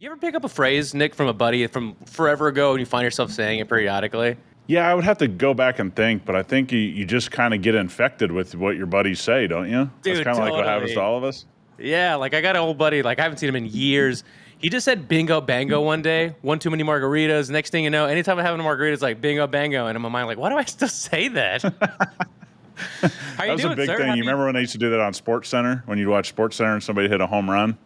You ever pick up a phrase, Nick, from a buddy from forever ago and you find yourself saying it periodically? Yeah, I would have to go back and think, but I think you just kind of get infected with what your buddies say, don't you? That's Dude, kind of like what happens to totally. all of us. Yeah, like I got an old buddy, like I haven't seen him in years. He just said bingo bango one day, one too many margaritas. Next thing you know, anytime I have a margarita, it's like bingo bango. And in my mind, like, why do I still say that? How That you was a doing, big sir? thing. You remember when they used to do that on Sports Center? When you'd watch Sports Center and somebody hit a home run?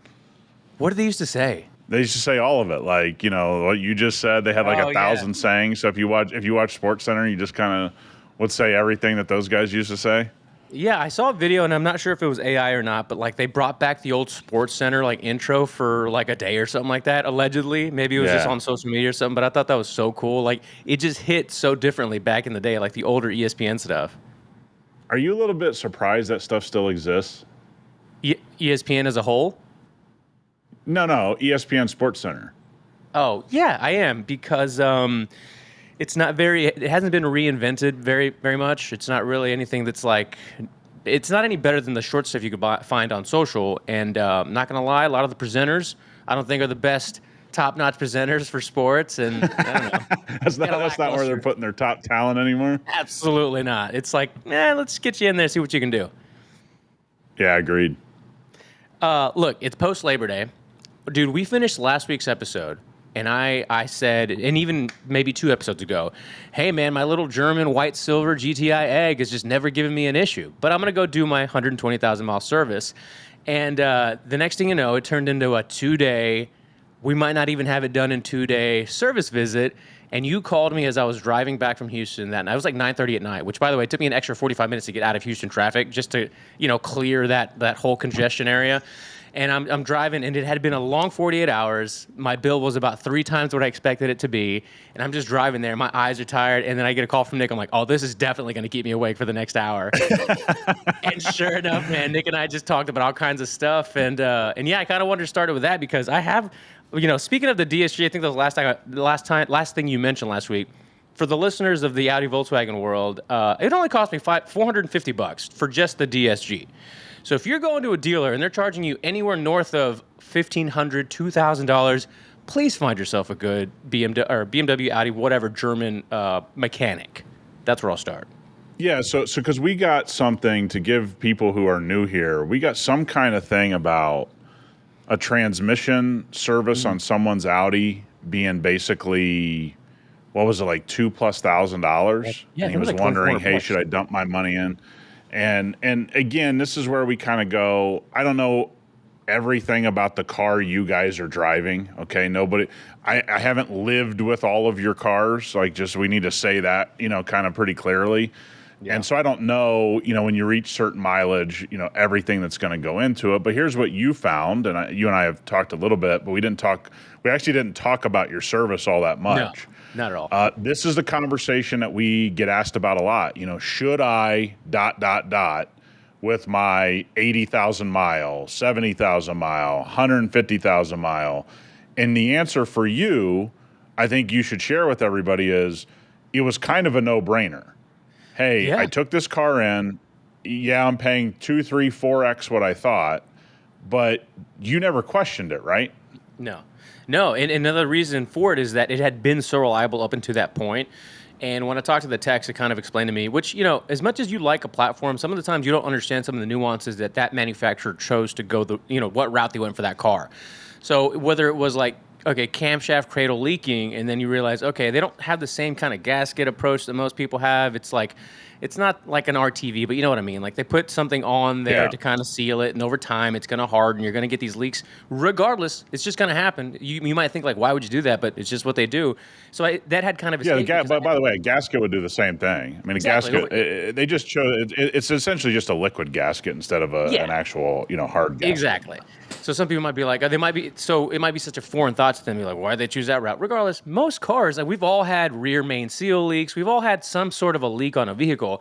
What did they used to say? They used to say all of it. Like, what you just said, they had like Oh, yeah. 1,000 sayings. So if you watch Sports Center, you just kind of would say everything that those guys used to say. Yeah, I saw a video, and I'm not sure if it was AI or not, but like they brought back the old Sports Center like intro for like a day or something like that, allegedly. Maybe it was just Yeah. on social media or something, but I thought that was so cool. Like it just hit so differently back in the day, like the older ESPN stuff. Are you a little bit surprised that stuff still exists? ESPN as a whole? No, ESPN Sports Center. Oh, yeah, I am because it's not very. It hasn't been reinvented very much. It's not really anything that's like. It's not any better than the short stuff you could find on social. And I'm not gonna lie, a lot of the presenters I don't think are the best top-notch presenters for sports. And I don't know. That's not where they're putting their top talent anymore. Absolutely not. It's like, let's get you in there, see what you can do. Yeah, agreed. Look, it's post Labor Day. Dude, we finished last week's episode, and I said, and even maybe 2 episodes ago, hey, man, my little German white silver GTI egg has just never given me an issue. But I'm going to go do my 120,000-mile service. And the next thing you know, it turned into a 2-day, we might not even have it done in 2-day service visit. And you called me as I was driving back from Houston that night. It was like 9:30 at night, which, by the way, took me an extra 45 minutes to get out of Houston traffic just to, clear that whole congestion area. And I'm driving, and it had been a long 48 hours. My bill was about 3 times what I expected it to be. And I'm just driving there. My eyes are tired. And then I get a call from Nick. I'm like, oh, this is definitely going to keep me awake for the next hour. And sure enough, man, Nick and I just talked about all kinds of stuff. And yeah, I kind of wanted to start it with that because I have, speaking of the DSG, I think that was the last thing you mentioned last week. For the listeners of the Audi Volkswagen world, it only cost me $450 for just the DSG. So if you're going to a dealer and they're charging you anywhere north of $1,500, $2,000, please find yourself a good BMW, Audi, whatever German mechanic. That's where I'll start. Yeah, so because we got something to give people who are new here, we got some kind of thing about a transmission service on someone's Audi being basically, what was it, like $2,000+? Yeah, And he it was was like wondering, $2,400. hey, should I dump my money in? And again, this is where we kind of go, I don't know everything about the car you guys are driving. Okay. I haven't lived with all of your cars. Like, just, we need to say that, kind of pretty clearly. Yeah. And so I don't know, when you reach certain mileage, everything that's going to go into it. But here's what you found. And you and I have talked a little bit, but we actually didn't talk about your service all that much. No, not at all. This is the conversation that we get asked about a lot. Should I ... with my 80,000 mile, 70,000 mile, 150,000 mile? And the answer for you, I think you should share with everybody, is it was kind of a no-brainer. Hey, yeah. I took this car in. Yeah, I'm paying 2, 3, 4x what I thought, but you never questioned it, right? No, and another reason for it is that it had been so reliable up until that point. And when I talked to the techs, it kind of explained to me, which, as much as you like a platform, some of the times you don't understand some of the nuances that manufacturer chose to go what route they went for that car. So whether it was like, okay, camshaft cradle leaking, and then you realize, okay, they don't have the same kind of gasket approach that most people have. It's like, it's not like an RTV, but you know what I mean? Like they put something on there to kind of seal it, and over time it's going to harden. You're going to get these leaks. Regardless, it's just going to happen. You might think like, why would you do that? But it's just what they do. So that had kind of escaped. But by the way, a gasket would do the same thing. I mean, exactly. A gasket, they just chose, it's essentially just a liquid gasket instead of an actual, hard gasket. Exactly. So some people might be like, it might be such a foreign thought to them. Be like, why did they choose that route? Regardless, most cars, like, we've all had rear main seal leaks. We've all had some sort of a leak on a vehicle.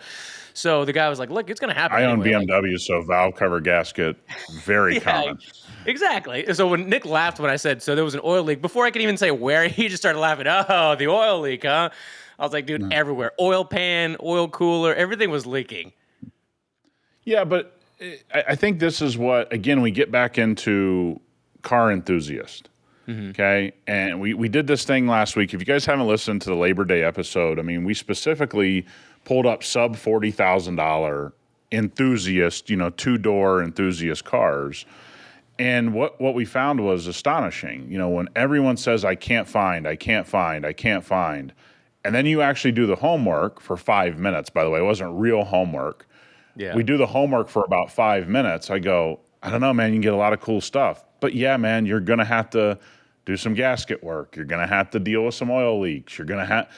So the guy was like, look, it's going to happen. I own BMW, so valve cover gasket, very common. Exactly. So when Nick laughed when I said, so there was an oil leak, before I could even say where, he just started laughing. Oh, the oil leak, huh? I was like, dude, everywhere. Oil pan, oil cooler, everything was leaking. Yeah, but I think this is what, again, we get back into car enthusiast. Okay. And we did this thing last week. If you guys haven't listened to the Labor Day episode, I mean, we specifically pulled up sub $40,000 enthusiast, 2-door enthusiast cars. And what we found was astonishing. When everyone says, I can't find, and then you actually do the homework for 5 minutes, by the way, it wasn't real homework. Yeah. We do the homework for about 5 minutes. I go, I don't know, man, you can get a lot of cool stuff. But yeah, man, you're going to have to do some gasket work. You're going to have to deal with some oil leaks. You're going to have,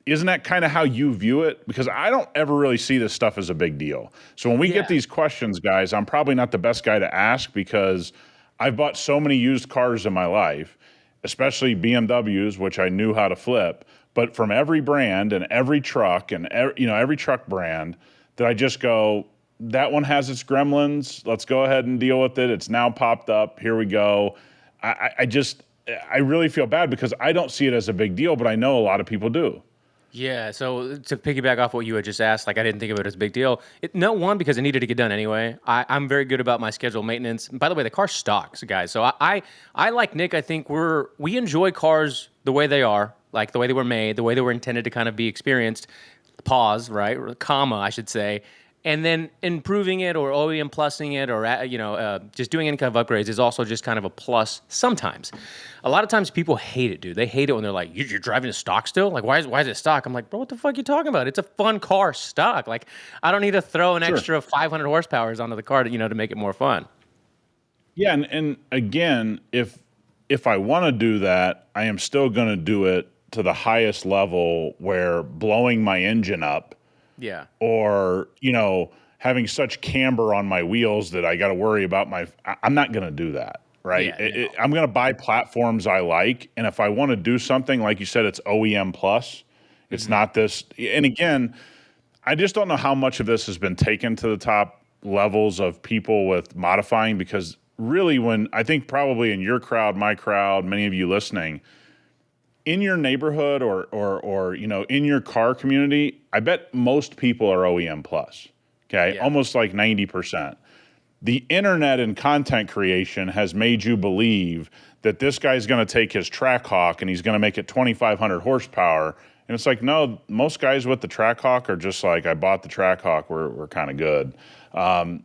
isn't that kind of how you view it? Because I don't ever really see this stuff as a big deal. So when we get these questions, guys, I'm probably not the best guy to ask because I've bought so many used cars in my life, especially BMWs, which I knew how to flip. But from every brand and every truck and every truck brand that I just go, that one has its gremlins. Let's go ahead and deal with it. It's now popped up. Here we go. I really feel bad because I don't see it as a big deal, but I know a lot of people do. Yeah, so to piggyback off what you had just asked, I didn't think of it as a big deal. One, because it needed to get done anyway. I'm very good about my scheduled maintenance. By the way, the car stocks, guys. So I like Nick, I think we enjoy cars the way they are, like the way they were made, the way they were intended to kind of be experienced. Pause, right? Or comma, I should say. And then improving it or OEM plussing it or, just doing any kind of upgrades is also just kind of a plus sometimes. A lot of times people hate it, dude. They hate it when they're like, you're driving a stock still? Like, why is it stock? I'm like, bro, what the fuck are you talking about? It's a fun car stock. Like, I don't need to throw an extra 500 horsepower onto the car to make it more fun. Yeah, and again, if I want to do that, I am still going to do it to the highest level where blowing my engine up or, having such camber on my wheels that I got to worry about I'm not going to do that, right? Yeah, I'm going to buy platforms I like. And if I want to do something, like you said, it's OEM plus. It's not this. And again, I just don't know how much of this has been taken to the top levels of people with modifying, because really when I think probably in your crowd, my crowd, many of you listening, in your neighborhood or in your car community, I bet most people are OEM plus. Okay, almost like 90%. The internet and content creation has made you believe that this guy's going to take his Trackhawk and he's going to make it 2,500 horsepower. And it's like, no, most guys with the Trackhawk are just like, I bought the Trackhawk, we're kind of good. I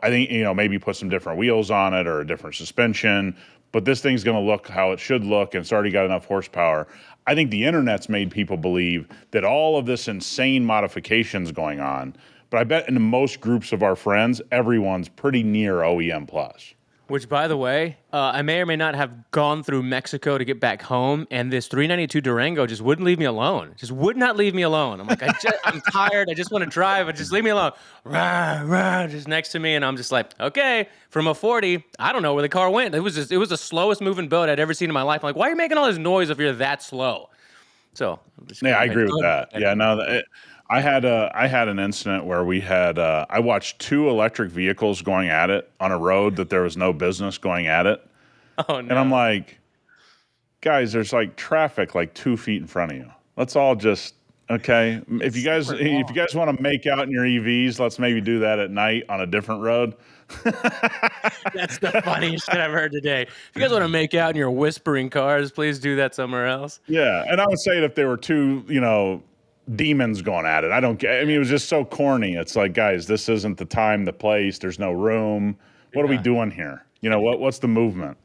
think, maybe put some different wheels on it or a different suspension, but this thing's going to look how it should look, and it's already got enough horsepower. I think the internet's made people believe that all of this insane modification's going on, but I bet in most groups of our friends, everyone's pretty near OEM plus. Which, by the way, I may or may not have gone through Mexico to get back home, and this 392 Durango just wouldn't leave me alone. Just would not leave me alone. I'm like, I'm tired. I just want to drive. But just leave me alone. Rah, rah, just next to me, and I'm just like, okay. From a 40, I don't know where the car went. It was the slowest moving boat I'd ever seen in my life. I'm like, why are you making all this noise if you're that slow? So, I agree with that. Yeah, no. I had an incident where I watched 2 electric vehicles going at it on a road that there was no business going at it. Oh, no. And I'm like, guys, there's like traffic like 2 feet in front of you. Let's all just, okay. If you guys want to make out in your EVs, let's maybe do that at night on a different road. That's the funniest shit I've heard today. If you guys want to make out in your whispering cars, please do that somewhere else. Yeah. And I would say it if there were 2, demons going at it. I mean, it was just so corny. It's like, guys, this isn't the time, the place. There's no room. What are we doing here? What's the movement?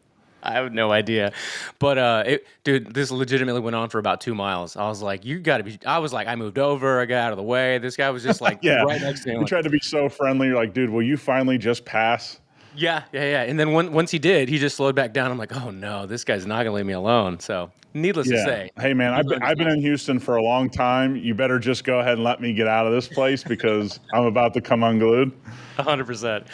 I have no idea. But, dude, this legitimately went on for about 2 miles. I was like, I moved over. I got out of the way. This guy was just like right next to me. You tried to be so friendly. You're like, dude, will you finally just pass? Yeah. And then once he did, he just slowed back down. I'm like, oh, no, this guy's not going to leave me alone. So needless to say. Hey, man, I've been in Houston for a long time. You better just go ahead and let me get out of this place because I'm about to come unglued. 100%.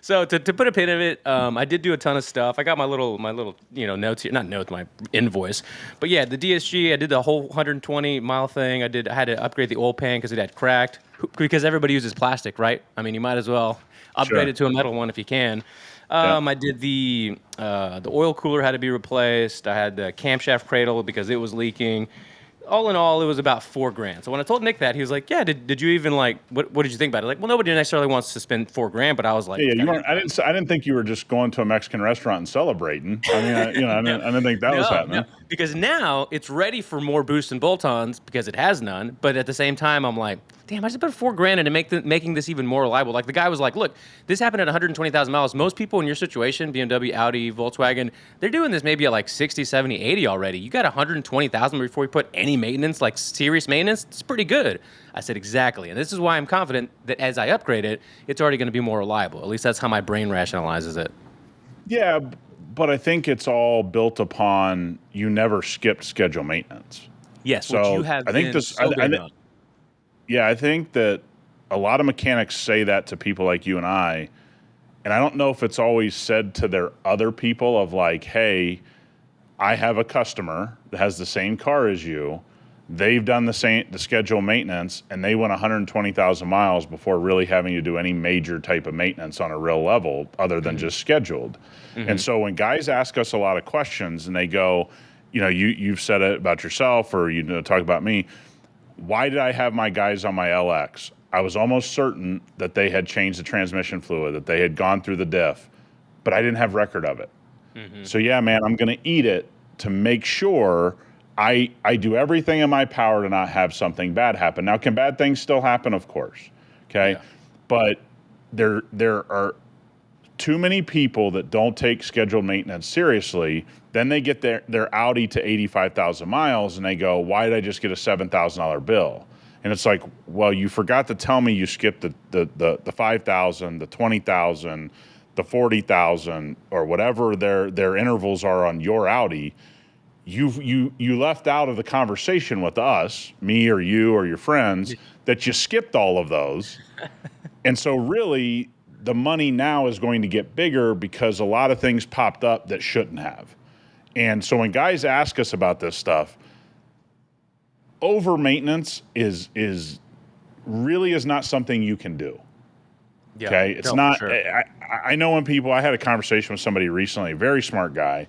So to put a pin in it, I did do a ton of stuff. I got my little notes here, not notes, my invoice. But yeah, the DSG, I did the whole 120-mile thing. I had to upgrade the oil pan because it had cracked. Because everybody uses plastic, right? I mean, you might as well upgrade it to a metal one if you can. I did the oil cooler had to be replaced. I had the camshaft cradle because it was leaking. all in all, it was about $4,000. So when I told Nick that, he was like, "Yeah, did you even like what did you think about it?" Like, well, nobody necessarily wants to spend $4,000, but I was like, Yeah, "It's you gotta weren't. I didn't think you were just going to a Mexican restaurant and celebrating. I mean, no, I didn't think that was no, happening. because now it's ready for more boosts and bolt-ons because it has none. But at the same time, I'm like, damn, I just put $4,000 into making this even more reliable. Like the guy was like, look, this happened at 120,000 miles. Most people in your situation, BMW, Audi, Volkswagen, they're doing this maybe at like 60, 70, 80 already. You got 120,000 before you put any maintenance, like serious maintenance. It's pretty good. I said, exactly. And this is why I'm confident that as I upgrade it, it's already going to be more reliable. At least that's how my brain rationalizes it. Yeah, but I think it's all built upon you never skipped schedule maintenance. Yes, which you So have I think been so good about. yeah, I think that a lot of mechanics say that to people like you and I don't know if it's always said to their other people of like, hey, I have a customer that has the same car as you. They've done the schedule maintenance, and they went 120,000 miles before really having to do any major type of maintenance on a real level other than just scheduled. And so when guys ask us a lot of questions and they go, you've said it about yourself or talk about me. Why did I have my guys on my LX? I was almost certain that they had changed the transmission fluid, that they had gone through the diff, but I didn't have record of it. So yeah, man, I'm going to eat it to make sure I do everything in my power to not have something bad happen. Now, can bad things still happen? Of course. Okay. Yeah. But there are too many people that don't take scheduled maintenance seriously. Then they get their Audi to 85,000 miles and they go, why did I just get a $7,000 bill? And it's like, well, you forgot to tell me you skipped the 5,000, the 20,000, the 40,000, or whatever their intervals are on your Audi. You left out of the conversation with us, me or you or your friends, that you skipped all of those. And so really the money now is going to get bigger because a lot of things popped up that shouldn't have. And so when guys ask us about this stuff, over maintenance is really not something you can do. Yeah. Okay. It's No, not, for sure. I know when I had a conversation with somebody recently, a very smart guy,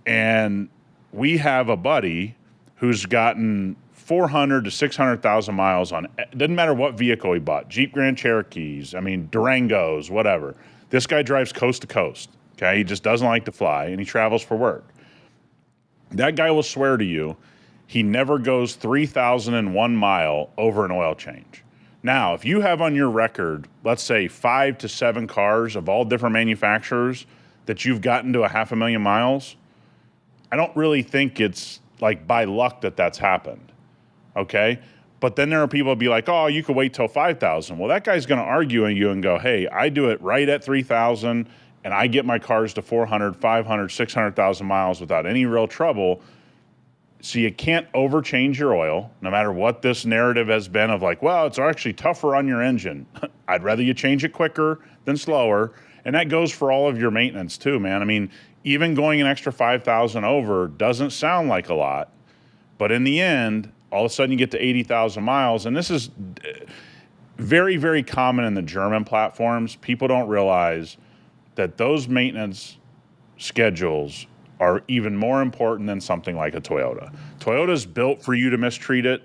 and we have a buddy who's gotten 400 to 600,000 miles on, it doesn't matter what vehicle he bought, Jeep Grand Cherokees, Durangos, whatever. This guy drives coast to coast. Okay. He just doesn't like to fly and he travels for work. That guy will swear to you, he never goes 3,001 mile over an oil change. Now, if you have on your record, let's say 5 to 7 cars of all different manufacturers that you've gotten to 500,000 miles, I don't really think it's like by luck that that's happened. Okay. But then there are people who be like, oh, you could wait till 5,000. Well, that guy's going to argue on you and go, hey, I do it right at 3,000 and I get my cars to 400, 500, 600,000 miles without any real trouble. So you can't overchange your oil, no matter what this narrative has been of like, well, it's actually tougher on your engine. I'd rather you change it quicker than slower. And that goes for all of your maintenance too, man. Even going an extra 5,000 over doesn't sound like a lot, but in the end, all of a sudden you get to 80,000 miles. And this is very, very common in the German platforms. People don't realize that those maintenance schedules are even more important than something like a Toyota. Toyota's built for you to mistreat it.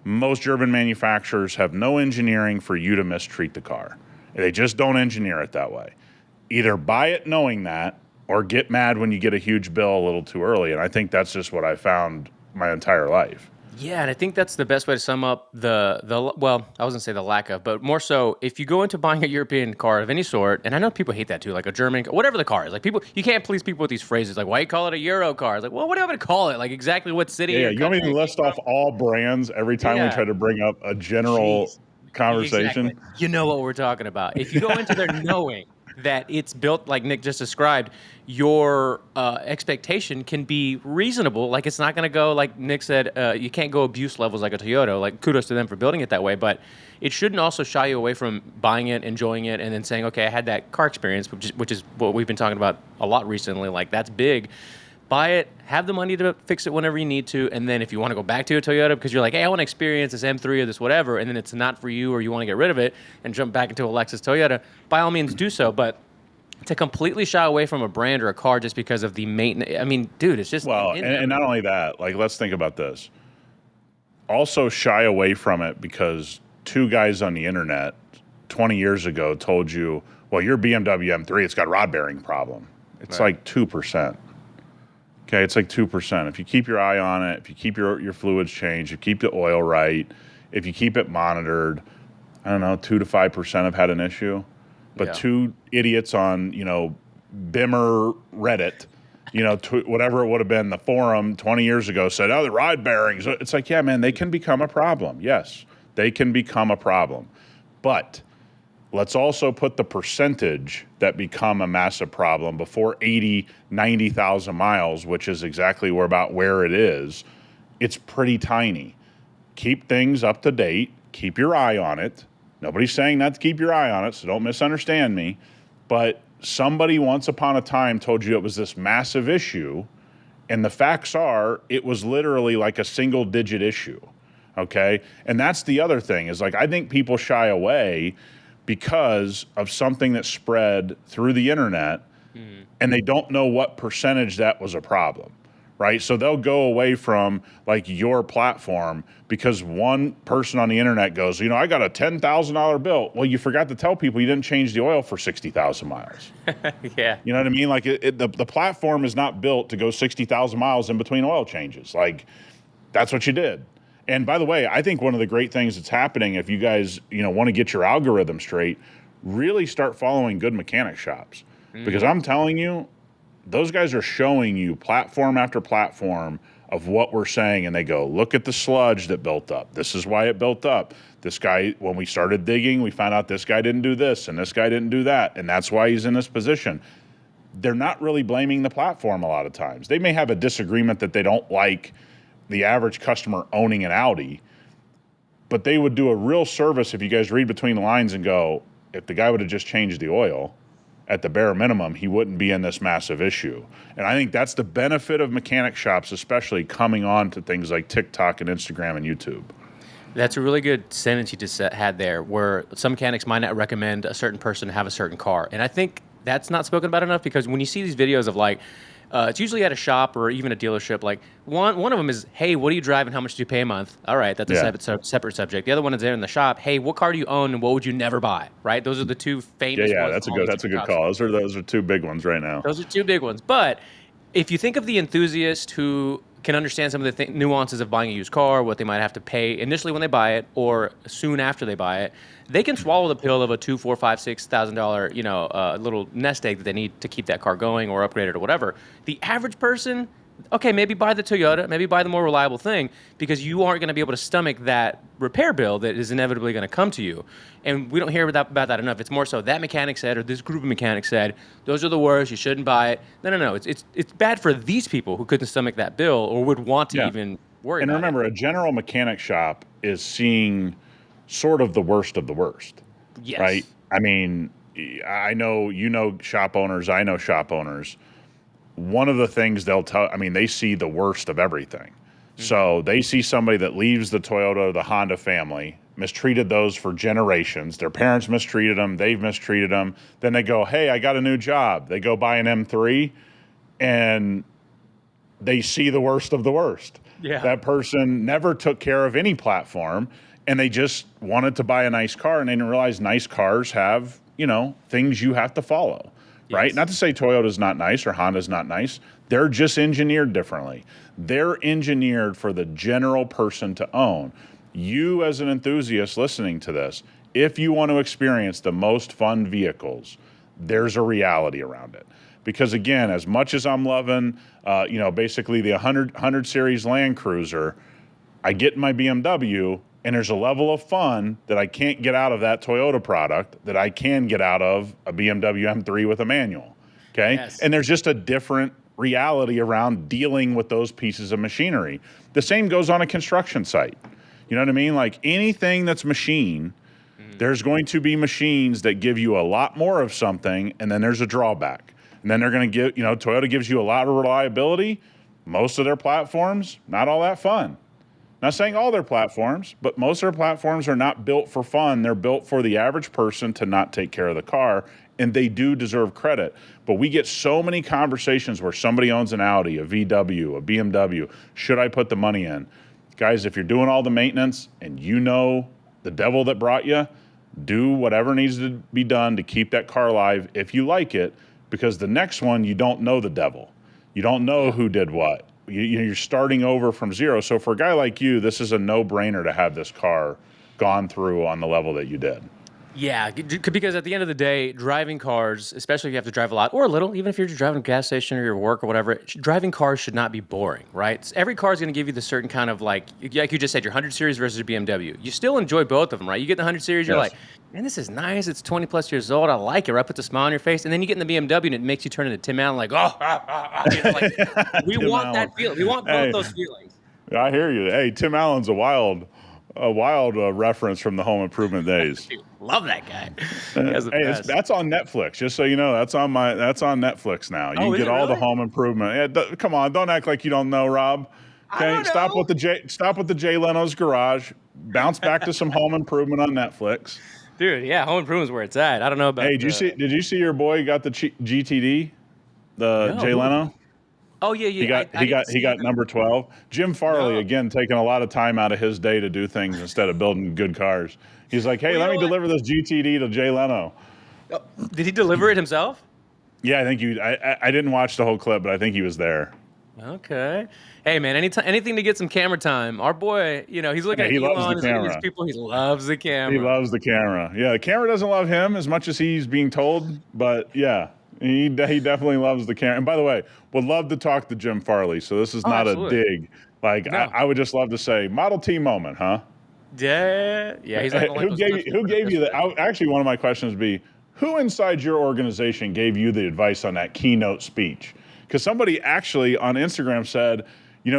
Most German manufacturers have no engineering for you to mistreat the car. They just don't engineer it that way. Either buy it knowing that or get mad when you get a huge bill a little too early. And I think that's just what I found my entire life. Yeah, and I think that's the best way to sum up the well, I wasn't say the lack of, but more so if you go into buying a European car of any sort, and I know people hate that too, like a German, whatever the car is. Like people, you can't please people with these phrases like, why you call it a Euro car? It's like, well, what do you want me to call it? Like exactly what city? Yeah, Or you want me country to it came list off from? all brands every time we Yeah. try to bring up a general Jeez. conversation? Exactly. You know what we're talking about. If you go into there knowing that it's built like Nick just described, your expectation can be reasonable. Like it's not going to go like Nick said. You can't go abuse levels like a Toyota. Like kudos to them for building it that way, but it shouldn't also shy you away from buying it, enjoying it, and then saying, okay, I had that car experience, which is what we've been talking about a lot recently. Like that's big. Buy it, have the money to fix it whenever you need to, and then if you want to go back to a Toyota because you're like, hey, I want to experience this M3 or this whatever, and then it's not for you or you want to get rid of it and jump back into a Lexus Toyota, by all means do so. But to completely shy away from a brand or a car just because of the maintenance, dude, it's just... Well, and not only that, like let's think about this. also shy away from it because two guys on the internet 20 years ago told you, well, your BMW M3, it's got a rod bearing problem. It's Right. like 2%. Okay, it's like 2%. If you keep your eye on it, if you keep your fluids changed, you keep the oil right, if you keep it monitored, I don't know, 2 to 5% have had an issue. But Yeah. two idiots on, Bimmer Reddit, whatever it would have been, the forum 20 years ago said, oh, the rod bearings. It's like, yeah, man, they can become a problem. Yes, they can become a problem. But let's also put the percentage that become a massive problem before 80, 90,000 miles, which is exactly where it is. It's pretty tiny. Keep things up to date. Keep your eye on it. Nobody's saying not to keep your eye on it, so don't misunderstand me. But somebody once upon a time told you it was this massive issue, and the facts are it was literally like a single digit issue. Okay? And that's the other thing is like I think people shy away because of something that spread through the internet and they don't know what percentage that was a problem, right? So they'll go away from like your platform because one person on the internet goes, I got a $10,000 bill. Well, you forgot to tell people you didn't change the oil for 60,000 miles. Yeah. You know what I mean? Like the platform is not built to go 60,000 miles in between oil changes. Like that's what you did. And by the way, I think one of the great things that's happening, if you guys, want to get your algorithm straight, really start following good mechanic shops. Because I'm telling you, those guys are showing you platform after platform of what we're saying. And they go, look at the sludge that built up. This is why it built up. This guy, when we started digging, we found out this guy didn't do this and this guy didn't do that. And that's why he's in this position. They're not really blaming the platform a lot of times. They may have a disagreement that they don't like the average customer owning an Audi, but they would do a real service if you guys read between the lines and go, if the guy would have just changed the oil at the bare minimum, he wouldn't be in this massive issue. And I think that's the benefit of mechanic shops, especially coming on to things like TikTok and Instagram and YouTube. That's a really good sentence you just had there, where some mechanics might not recommend a certain person have a certain car. And I think that's not spoken about enough because when you see these videos of like, it's usually at a shop or even a dealership. Like one of them is, hey, what do you drive and how much do you pay a month? All right, that's a separate subject. The other one is there in the shop. Hey, what car do you own and what would you never buy? Right? Those are the two famous Yeah, ones. that's a good call. Those are two big ones right now. Those are two big ones. But if you think of the enthusiast who can understand some of the nuances of buying a used car, what they might have to pay initially when they buy it or soon after they buy it, they can swallow the pill of a $2,000, $4,000, $5,000, $6,000, little nest egg that they need to keep that car going or upgrade it or whatever. The average person, okay, maybe buy the Toyota, maybe buy the more reliable thing because you aren't going to be able to stomach that repair bill that is inevitably going to come to you. And we don't hear about that enough. It's more so that mechanic said or this group of mechanics said, those are the worst, you shouldn't buy it. No. It's bad for these people who couldn't stomach that bill or would want to even worry and about remember, it. a general mechanic shop is seeing sort of the worst of the worst. Yes. Right? I mean, I know shop owners, I know shop owners. One of the things they see the worst of everything. So they see somebody that leaves the Toyota or the Honda family, mistreated those for generations. Their parents mistreated them. They've mistreated them. Then they go, hey, I got a new job. They go buy an M3 and they see the worst of the worst. Yeah. That person never took care of any platform and they just wanted to buy a nice car and they didn't realize nice cars have, things you have to follow. Right? Yes. Not to say Toyota's not nice or Honda's not nice. They're just engineered differently. They're engineered for the general person to own. You as an enthusiast listening to this, if you want to experience the most fun vehicles, there's a reality around it. Because again, as much as I'm loving, basically the 100 series Land Cruiser, I get in my BMW and there's a level of fun that I can't get out of that Toyota product that I can get out of a BMW M3 with a manual. Okay. Yes. And there's just a different reality around dealing with those pieces of machinery. The same goes on a construction site. You know what I mean? Like anything that's machine, there's going to be machines that give you a lot more of something, and then there's a drawback. And then they're going to give, Toyota gives you a lot of reliability. Most of their platforms, not all that fun. Not saying all their platforms, but most of their platforms are not built for fun. They're built for the average person to not take care of the car, and they do deserve credit. But we get so many conversations where somebody owns an Audi, a VW, a BMW. Should I put the money in? guys, if you're doing all the maintenance and you know the devil that brought you, do whatever needs to be done to keep that car alive if you like it, because the next one, you don't know the devil. You don't know who did what. You're starting over from zero. So for a guy like you, this is a no-brainer to have this car gone through on the level that you did. Yeah, because at the end of the day, driving cars, especially if you have to drive a lot or a little, even if you're just driving a gas station or your work or whatever, driving cars should not be boring, right? Every car is going to give you the certain kind of like you just said, your 100 Series versus your BMW. You still enjoy both of them, right? You get the 100 Series, you're like, man, this is nice. It's 20 plus years old. I like it, right? Puts a smile on your face. And then you get in the BMW and it makes you turn into Tim Allen, like, we Tim want Allen. that feeling. We want both those feelings. I hear you. Hey, Tim Allen's a wild reference from the Home Improvement days. Dude, love that guy. Hey, that's on Netflix. Just so you know, that's on Netflix now. You can get all the Home Improvement. Yeah, come on, don't act like you don't know, Rob. Okay, stop with the Jay Leno's Garage. Bounce back to some Home Improvement on Netflix. Dude, yeah, Home Improvement's where it's at. I don't know about. Hey, did you see your boy got the GTD, Jay Leno? Oh yeah. He got number 12. Jim Farley again taking a lot of time out of his day to do things instead of building good cars. He's like, hey, let me deliver this GTD to Jay Leno. Oh, did he deliver it himself? Yeah, I think I didn't watch the whole clip, but I think he was there. Okay. Hey man, anything to get some camera time. Our boy, he's looking at Elon, he's looking at these people. He loves the camera. He loves the camera. Yeah, the camera doesn't love him as much as he's being told, but yeah. He definitely loves the camera. And by the way, would love to talk to Jim Farley. So this is not a dig. Like I would just love to say Model T moment, huh? Yeah. He's like, who gave you that? Actually, one of my questions would be, who inside your organization gave you the advice on that keynote speech? Because somebody actually on Instagram said,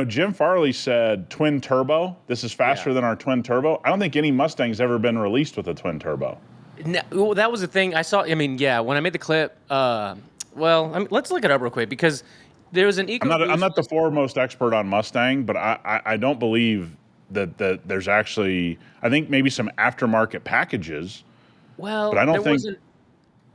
Jim Farley said twin turbo. This is faster than our twin turbo. I don't think any Mustang's ever been released with a twin turbo. No, well, that was the thing I saw. I mean, yeah, when I made the clip, let's look it up real quick because there was an EcoBoost. I'm not the foremost expert on Mustang, but I don't believe that there's actually. I think maybe some aftermarket packages. Well, but I don't think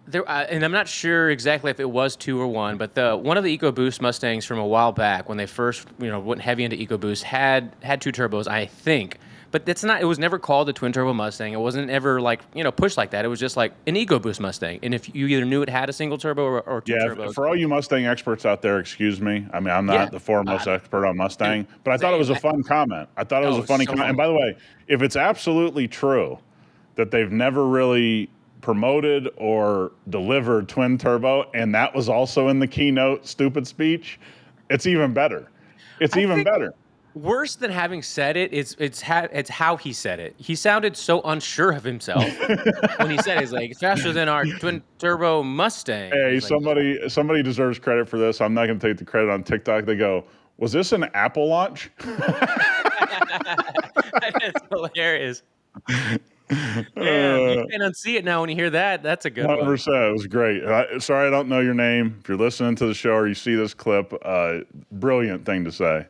there. And I'm not sure exactly if it was 2 or 1, but one of the EcoBoost Mustangs from a while back when they first went heavy into EcoBoost had 2 turbos, I think. But that's not. It was never called a twin turbo Mustang. It wasn't ever pushed like that. It was just like an EcoBoost Mustang. And if you either knew it had a single turbo or 2 turbos. Yeah, for all you Mustang experts out there, excuse me. I mean, I'm not the foremost expert on Mustang, but I thought it was a fun comment. I thought it was a funny comment. And by the way, if it's absolutely true that they've never really promoted or delivered twin turbo, and that was also in the keynote stupid speech, it's even better. It's even better. Worse than having said it, it's how he said it. He sounded so unsure of himself when he said it. He's like, it's faster than our twin turbo Mustang. Hey, somebody deserves credit for this. I'm not going to take the credit on TikTok. They go, was this an Apple launch? That's hilarious. Yeah, you can unsee it now when you hear that. That's a good 100%. 100%. It was great. Sorry I don't know your name. If you're listening to the show or you see this clip, brilliant thing to say.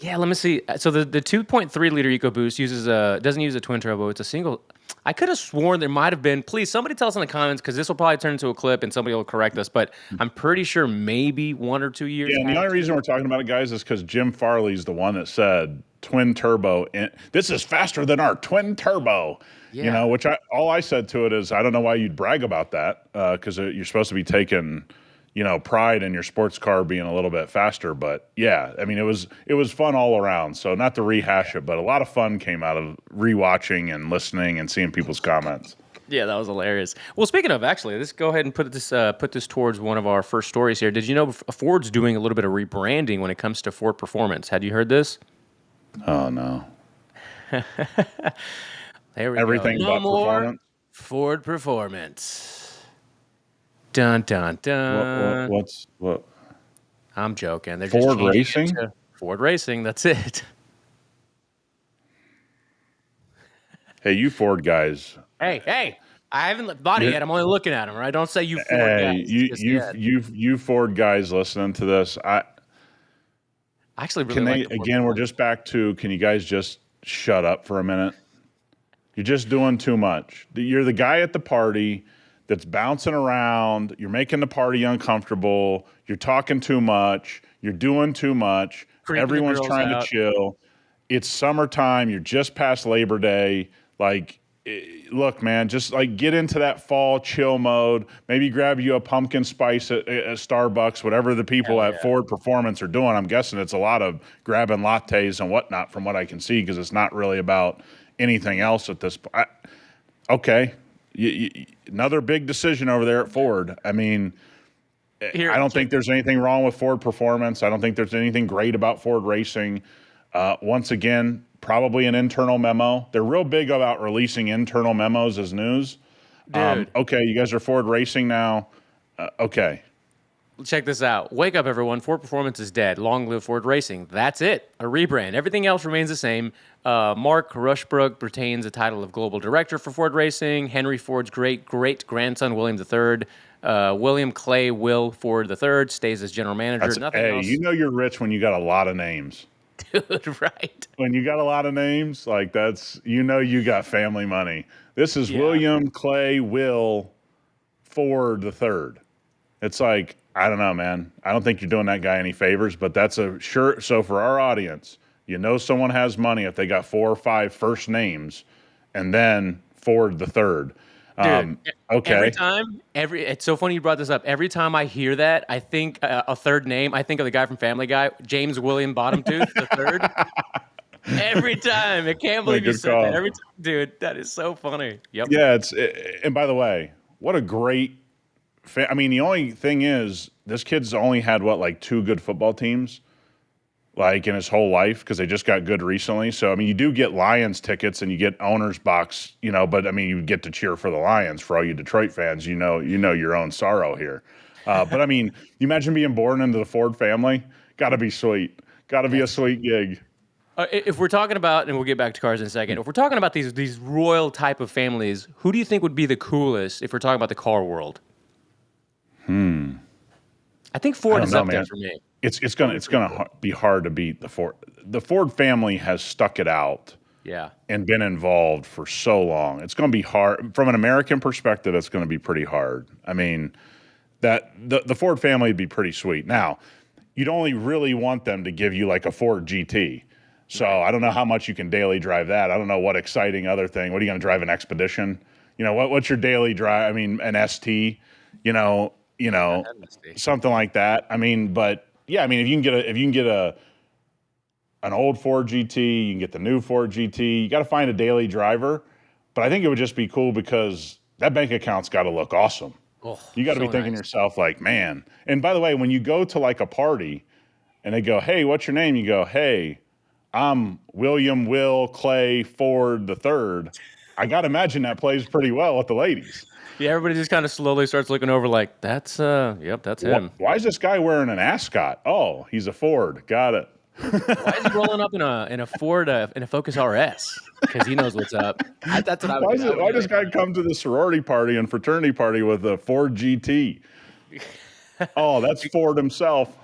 Yeah, let me see. So the 2.3 liter EcoBoost doesn't use a twin turbo. It's a single. I could have sworn there might have been. Please, somebody tell us in the comments because this will probably turn into a clip and somebody will correct us. But I'm pretty sure maybe 1 or 2 years. Yeah, and the only reason we're talking about it, guys, is because Jim Farley's the one that said twin turbo. And this is faster than our twin turbo. Yeah. Which all I said to it is, I don't know why you'd brag about that because you're supposed to be taking pride in your sports car being a little bit faster. But yeah, I mean, it was fun all around. So not to rehash it, but a lot of fun came out of rewatching and listening and seeing people's comments. Yeah, that was hilarious. Well, speaking of, actually, let's go ahead and put this towards one of our first stories here. Did you know Ford's doing a little bit of rebranding when it comes to Ford Performance? Had you heard this? Oh, no. There we Everything go. but performance? Ford Performance. Dun, dun, dun. What? I'm joking. They're Ford just Racing? Ford Racing, that's it. Hey, you Ford guys. Hey. I haven't bought it yet. I'm only looking at them, right? Don't say you Ford guys. You Ford guys listening to this. I actually really again, we're just back to, can you guys just shut up for a minute? You're just doing too much. You're the guy at the party that's bouncing around. You're making the party uncomfortable. You're talking too much. You're doing too much. Creeping Everyone's trying out. to chill. It's summertime. You're just past Labor Day. Like, look, man, just like get into that fall chill mode. Maybe grab you a pumpkin spice at Starbucks, whatever the people Hell at yeah. Ford Performance are doing. I'm guessing it's a lot of grabbing lattes and whatnot from what I can see, because it's not really about anything else at this point. Okay. Another big decision over there at Ford. I mean, Here, I don't think there's anything wrong with Ford Performance. I don't think there's anything great about Ford Racing. Once again, probably an internal memo. They're real big about releasing internal memos as news. dude. Okay, you guys are Ford Racing now. Okay. Check this out. Wake up, everyone. Ford Performance is dead. Long live Ford Racing. That's it. A rebrand. Everything else remains the same. Mark Rushbrook retains the title of Global Director for Ford Racing. Henry Ford's great-great-grandson, William III, William Clay Will Ford III, stays as general manager. Nothing Hey, else. you know you're rich when you got a lot of names. Dude, right? When you got a lot of names, like that's, you got family money. This is Yeah. William Clay Will Ford III. It's like, I don't know, man. I don't think you're doing that guy any favors, but that's a sure. So for our audience, someone has money if they got 4 or 5 first names and then Ford III. Dude, every Okay. time, it's so funny you brought this up. Every time I hear that, I think a third name. I think of the guy from Family Guy, James William Bottomtooth the third. Every time, I can't Yeah, believe you good said that. call. Every time, dude, that is so funny. Yep. Yeah, and by the way, what a great. I mean, the only thing is, this kid's only had what, like 2 good football teams, like in his whole life, because they just got good recently. So I mean, you do get Lions tickets and you get owners box, but I mean, you get to cheer for the Lions. For all you Detroit fans, you know your own sorrow here. But I mean, you imagine being born into the Ford family. Got to be sweet. Got to be a That's sweet gig. if we're talking about, and we'll get back to cars in a second. If we're talking about these royal type of families, who do you think would be the coolest if we're talking about the car world? I think I Ford don't is know, up there man. for me. It's gonna be hard to beat the Ford. The Ford family has stuck it out Yeah. and been involved for so long. It's going to be hard from an American perspective. It's going to be pretty hard. I mean, that the Ford family would be pretty sweet. Now, you'd only really want them to give you like a Ford GT. So Right. I don't know how much you can daily drive that. I don't know what exciting other thing. What are you going to drive, an Expedition? What's your daily drive? I mean, an ST. You know, you I've know, had Misty. something like that. I mean, but yeah, I mean, if you can get an old Ford GT, you can get the new Ford GT. You got to find a daily driver, but I think it would just be cool because that bank account's got to look awesome. Oh, You got to be so thinking to nice. yourself like, man. And by the way, when you go to like a party and they go, "Hey, what's your name?" You go, "Hey, I'm William Will Clay Ford the Third." I got to imagine that plays pretty well with the ladies. Yeah, everybody just kind of slowly starts looking over like, yep, that's him. Why is this guy wearing an ascot? Oh, he's a Ford. Got it. Why is he rolling up in a Ford in a Focus RS? Because he knows what's up. That's what I would Why do. is it? Why does guy come to the sorority party and fraternity party with a Ford GT? Oh, that's Ford himself.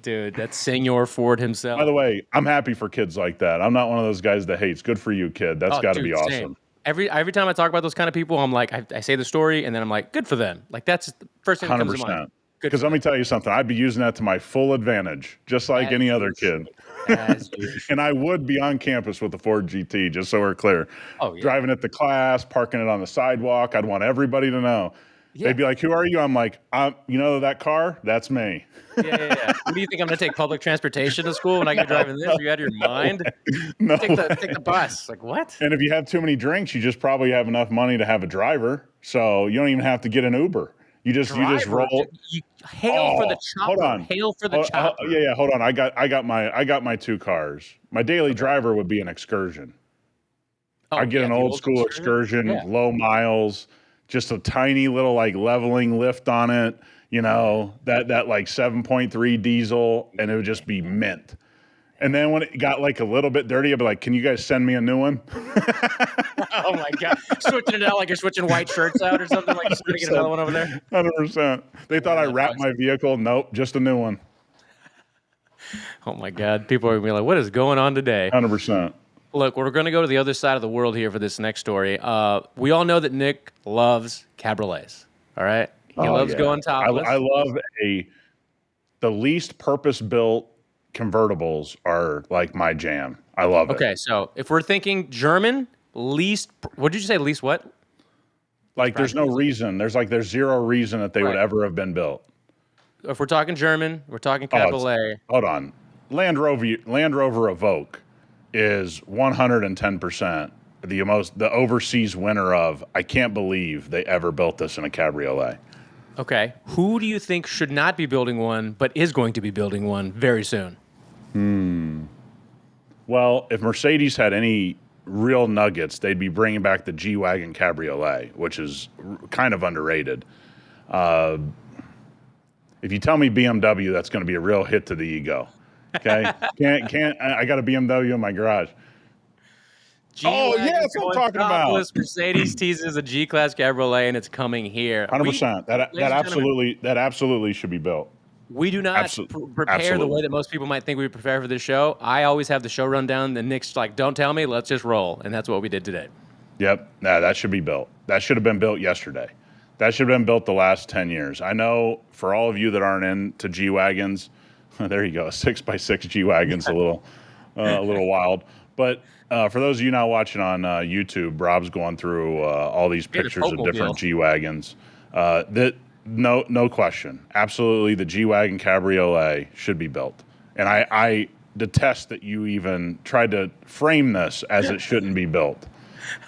Dude, that's Senor Ford By himself. the way, I'm happy for kids like that. I'm not one of those guys that hates. Good for you, kid. That's Oh, got to be dude, same. awesome. Every time I talk about those kind of people, I'm like, I say the story, and then I'm like, good for them. Like that's the first thing that comes to mind. 100%. Good Because for let me them. tell you something. I'd be using that to my full advantage, just like As any you other kid. should. As you And should. I would be on campus with the Ford GT, just so we're clear. Oh yeah. Driving it to class, parking it on the sidewalk. I'd want everybody to know. They'd Yeah. be like, "Who are you?" I'm like, that car? That's me." Yeah. What do you think I'm gonna take public transportation to school when I No, get driving this? no, Are you out of your no mind? way. No Take the way. bus. Like what? And if you have too many drinks, you just probably have enough money to have a driver. So you don't even have to get an Uber. You just Driver, roll. hail for the Oh, hold chopper. on. Hail for the Yeah, chopper. yeah, hold on. I got my 2 cars. My daily Okay. driver would be an Excursion. I Oh get yeah, an the old old school excursion. Excursion, Yeah. low miles, just a tiny little like leveling lift on it, Yeah. that like 7.3 diesel, and it would just be mint. And then when it got like a little bit dirty, I'd be like, "Can you guys send me a new one?" Oh my god, switching it out like you're switching white shirts out or something. Like you just gotta get another 100%. one over there. 100%. They thought Wear I that wrapped box. my vehicle. Nope, just a new one. Oh my god, people are gonna be like, "What is going on today?" 100%. Look, we're going to go to the other side of the world here for this next story. We all know that Nick loves cabriolets. All right, he Oh loves yeah. going I topless. love the least purpose built convertibles are like my jam. I love it. Okay, so if we're thinking German, least, what did you say? Least what? Like there's no reason. There's zero reason that they would Right. ever have been built. If we're talking German, we're talking Oh, Cabriolet. hold on. Land Rover Evoque is 110% the overseas winner of. I can't believe they ever built this in a cabriolet. Okay, who do you think should not be building one, but is going to be building one very soon? Well, if Mercedes had any real nuggets, they'd be bringing back the G-Wagon Cabriolet, which is kind of underrated. If you tell me BMW, that's going to be a real hit to the ego. Okay, I got a BMW in my garage. Oh yeah, that's what I'm talking about. Mercedes teases a G-Class Cabriolet, and it's coming here. 100%. That absolutely should be built. We do not prepare the way that most people might think we prepare for this show. I always have the show rundown. The Nick's like, don't tell me, let's just roll. And that's what we did today. Yep. Nah, that should be built. That should have been built yesterday. That should have been built the last 10 years. I know for all of you that aren't into G-Wagons, there you go. A 6x6 G-Wagon's a little wild. But for those of you not watching on YouTube, Rob's going through all these pictures of different G-Wagons. No question. Absolutely, the G-Wagon Cabriolet should be built. And I detest that you even tried to frame this as it shouldn't be built.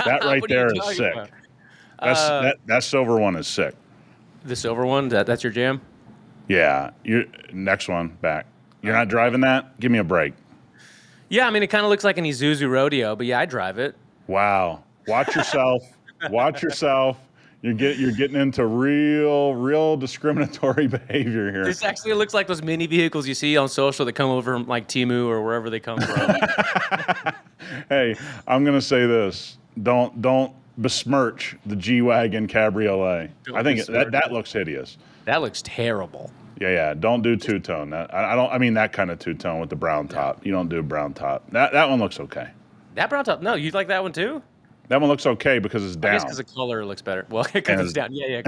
That right there is sick. That silver one is sick. The silver one? That's your jam? Yeah. Next one back. You're not driving that? Give me a break. Yeah, I mean, it kind of looks like an Isuzu Rodeo, but yeah, I drive it. Wow. Watch yourself. Watch yourself. You're getting into real discriminatory behavior here. This actually looks like those mini vehicles you see on social that come over from like Temu or wherever they come from. Hey, I'm gonna say this: don't besmirch the G-Wagon Cabriolet. I think that looks hideous. That looks terrible. Yeah. Don't do two-tone. I mean that kind of two-tone with the brown top. You don't do a brown top. That one looks okay. That brown top? No, you like that one too? That one looks okay because it's down. I guess because the color looks better. Well, because it's down. Yeah.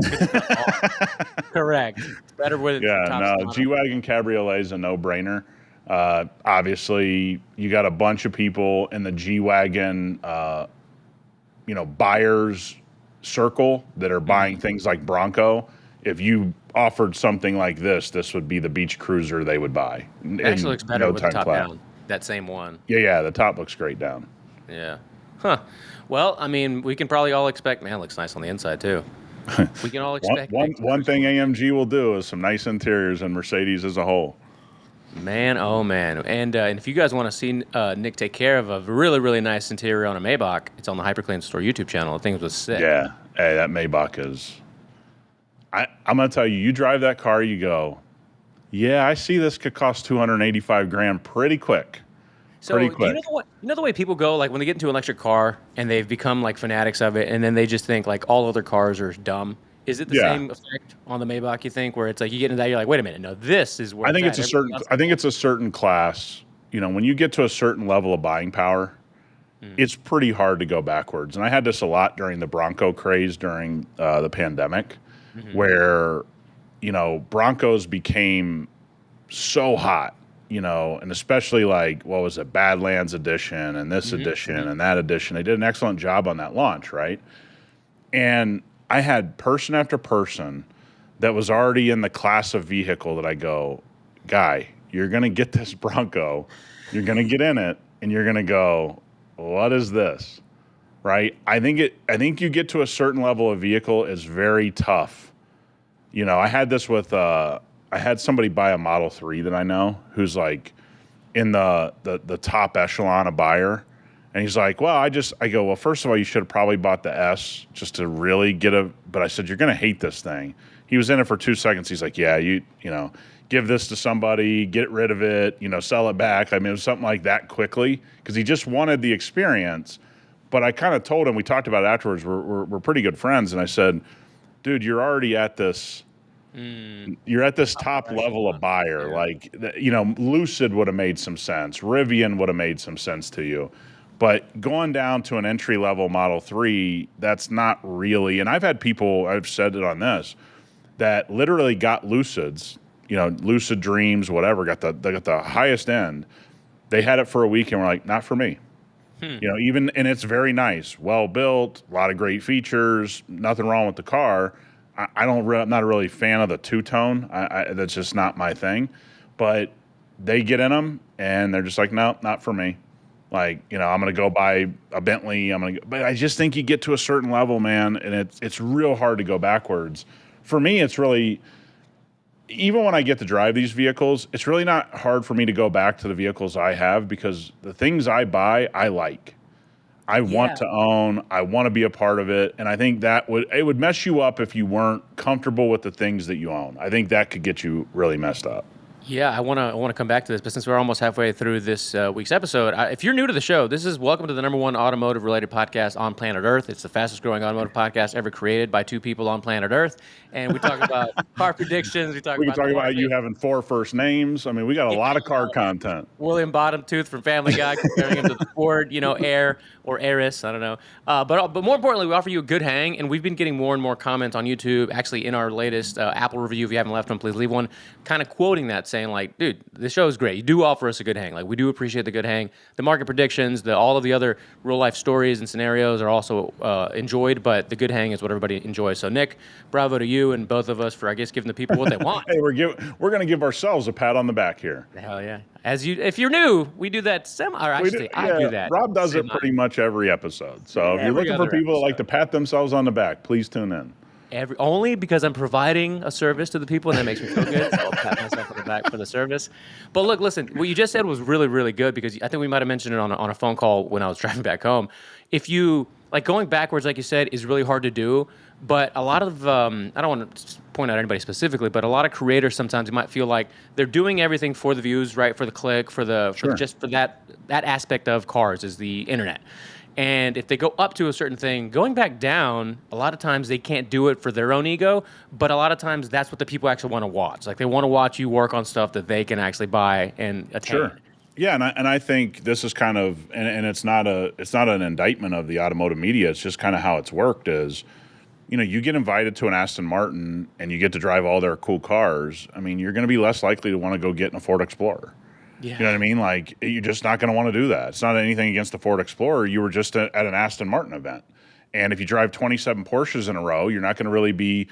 Correct. It's better with the top. No, G-Wagon Cabriolet is a no-brainer. Obviously, you got a bunch of people in the G-Wagon, buyers circle that are buying things like Bronco. If you offered something like this would be the beach cruiser they would buy. It actually looks better with the top down. That same one. Yeah, the top looks great down. Yeah. Huh. Well, I mean, we can probably all expect, man, it looks nice on the inside too. We can all expect. one thing AMG will do is some nice interiors and Mercedes as a whole. Man, oh man. And if you guys want to see Nick take care of a really, really nice interior on a Maybach, it's on the Hyperclean Store YouTube channel. The thing was sick. Yeah. Hey, that Maybach is... I'm going to tell you, you drive that car, you go, yeah, I see this could cost $285,000 pretty quick. So you know the way people go, like when they get into an electric car and they've become like fanatics of it, and then they just think like all other cars are dumb. Is it the same effect on the Maybach? You think where it's like you get into that, you're like, wait a minute, no, this is where I think it's a certain class. You know, when you get to a certain level of buying power, it's pretty hard to go backwards. And I had this a lot during the Bronco craze during the pandemic, where Broncos became so hot. And especially like, what was it, Badlands edition and this edition and that edition. They did an excellent job on that launch, right? And I had person after person that was already in the class of vehicle that I go, guy, you're going to get this Bronco, you're going to get in it, and you're going to go, what is this, right? I think you get to a certain level of vehicle, it's very tough. I had this with... I had somebody buy a Model 3 that I know who's like in the top echelon of buyer. And he's like, well, I go, well, first of all, you should have probably bought the S just to really but I said, you're going to hate this thing. He was in it for 2 seconds. He's like, yeah, you give this to somebody, get rid of it, sell it back. I mean, it was something like that quickly because he just wanted the experience. But I kind of told him, we talked about it afterwards. We're pretty good friends. And I said, dude, you're already at this. You're at this top level of buyer. Like, Lucid would have made some sense. Rivian would have made some sense to you. But going down to an entry-level Model 3, that's not really... And I've had people, I've said it on this, that literally got Lucids Lucid Dreams, whatever, they got the highest end. They had it for a week and were like, not for me. And it's very nice, well built, a lot of great features, nothing wrong with the car. I'm not really a fan of the two-tone. That's just not my thing. But they get in them and they're just like, no, not for me. Like, I'm going to go buy a Bentley. But I just think you get to a certain level, man, and it's real hard to go backwards. For me, it's really, even when I get to drive these vehicles, it's really not hard for me to go back to the vehicles I have because the things I buy, I like. I want to own. I want to be a part of it. And I think it would mess you up if you weren't comfortable with the things that you own. I think that could get you really messed up. Yeah, I want to come back to this, but since we're almost halfway through this week's episode, if you're new to the show, this is welcome to the #1 automotive-related podcast on planet Earth. It's the fastest-growing automotive podcast ever created by two people on planet Earth, and we talk about car predictions. We can talk about you having 4 first names. I mean, we got a lot of car content. William Bottomtooth from Family Guy comparing him to the Ford, heir or heiress. I don't know. But more importantly, we offer you a good hang, and we've been getting more and more comments on YouTube. Actually, in our latest Apple review, if you haven't left one, please leave one, kind of quoting that, saying like, dude, the show is great. You do offer us a good hang. Like, we do appreciate the good hang. The market predictions, all of the other real life stories and scenarios are also enjoyed, but the good hang is what everybody enjoys. So Nick, bravo to you and both of us for, I guess, giving the people what they want. Hey, we're going to give ourselves a pat on the back here. Hell yeah. If you're new, we do that I do that. Rob does it pretty much every episode. So if you're looking for people that like to pat themselves on the back, please tune in. Only because I'm providing a service to the people, and that makes me feel good. So I'll pat myself on the back for the service. But look, listen, what you just said was really, really good because I think we might have mentioned it on a phone call when I was driving back home. If you, like, going backwards, like you said, is really hard to do. But a lot of, I don't want to point out anybody specifically, but a lot of creators sometimes you might feel like they're doing everything for the views, right? For the click, for that aspect of cars is the internet. And if they go up to a certain thing, going back down, a lot of times they can't do it for their own ego, but a lot of times that's what the people actually want to watch. Like, they want to watch you work on stuff that they can actually buy and attain. Sure. Yeah, and I think this is kind of, and it's not an indictment of the automotive media. It's just kind of how it's worked is, you get invited to an Aston Martin and you get to drive all their cool cars. I mean, you're going to be less likely to want to go get in a Ford Explorer. Yeah. You know what I mean? Like, you're just not going to want to do that. It's not anything against the Ford Explorer. You were just at an Aston Martin event. And if you drive 27 Porsches in a row, you're not going to really be,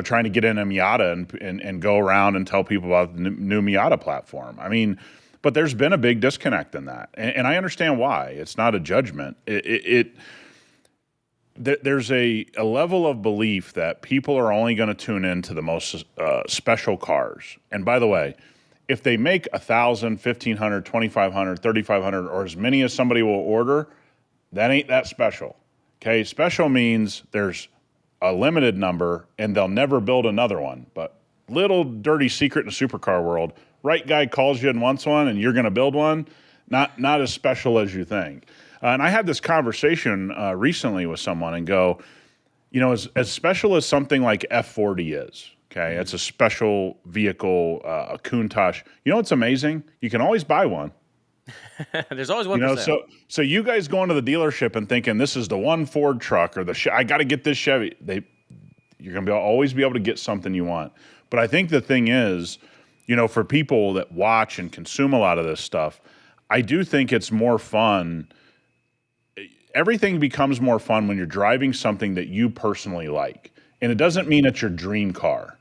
trying to get in a Miata and go around and tell people about the new Miata platform. I mean, but there's been a big disconnect in that. And I understand why. It's not a judgment. There's a level of belief that people are only going to tune into the most special cars. And by the way, if they make 1,000, 1,500, 2,500, 3,500, or as many as somebody will order, that ain't that special. Okay, special means there's a limited number and they'll never build another one. But little dirty secret in the supercar world, right guy calls you and wants one and you're going to build one, not as special as you think. And I had this conversation recently with someone and go, as special as something like F40 is, okay, it's a special vehicle, a Countach. You know what's amazing? You can always buy one. There's always one. So you guys going to the dealership and thinking this is the one Ford truck or I got to get this Chevy. You're going to always be able to get something you want. But I think the thing is, for people that watch and consume a lot of this stuff, I do think it's more fun. Everything becomes more fun when you're driving something that you personally like. And it doesn't mean it's your dream car,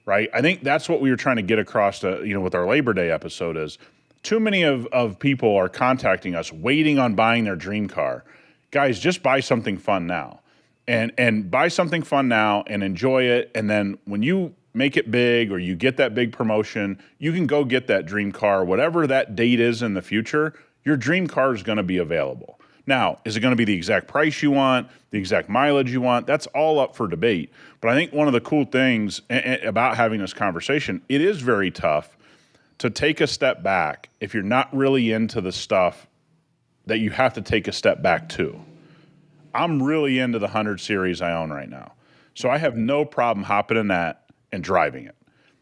right? I think that's what we were trying to get across with our Labor Day episode is too many of people are contacting us waiting on buying their dream car. Guys, just buy something fun now and buy something fun now and enjoy it. And then when you make it big or you get that big promotion, you can go get that dream car, whatever that date is in the future, your dream car is going to be available. Now, is it going to be the exact price you want, the exact mileage you want? That's all up for debate. But I think one of the cool things about having this conversation, it is very tough to take a step back if you're not really into the stuff that you have to take a step back to. I'm really into the 100 series I own right now. So I have no problem hopping in that and driving it.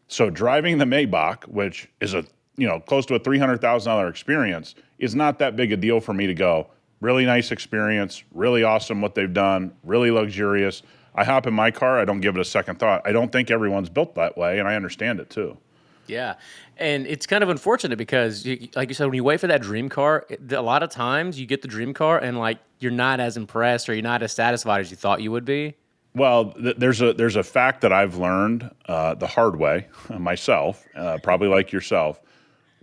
So driving the Maybach, which is close to a $300,000 experience, is not that big a deal for me to go, really nice experience, really awesome what they've done, really luxurious. I hop in my car, I don't give it a second thought. I don't think everyone's built that way, and I understand it too. Yeah. And it's kind of unfortunate because, like you said, when you wait for that dream car, a lot of times you get the dream car and like you're not as impressed or you're not as satisfied as you thought you would be. Well, there's a fact that I've learned the hard way myself, probably like yourself.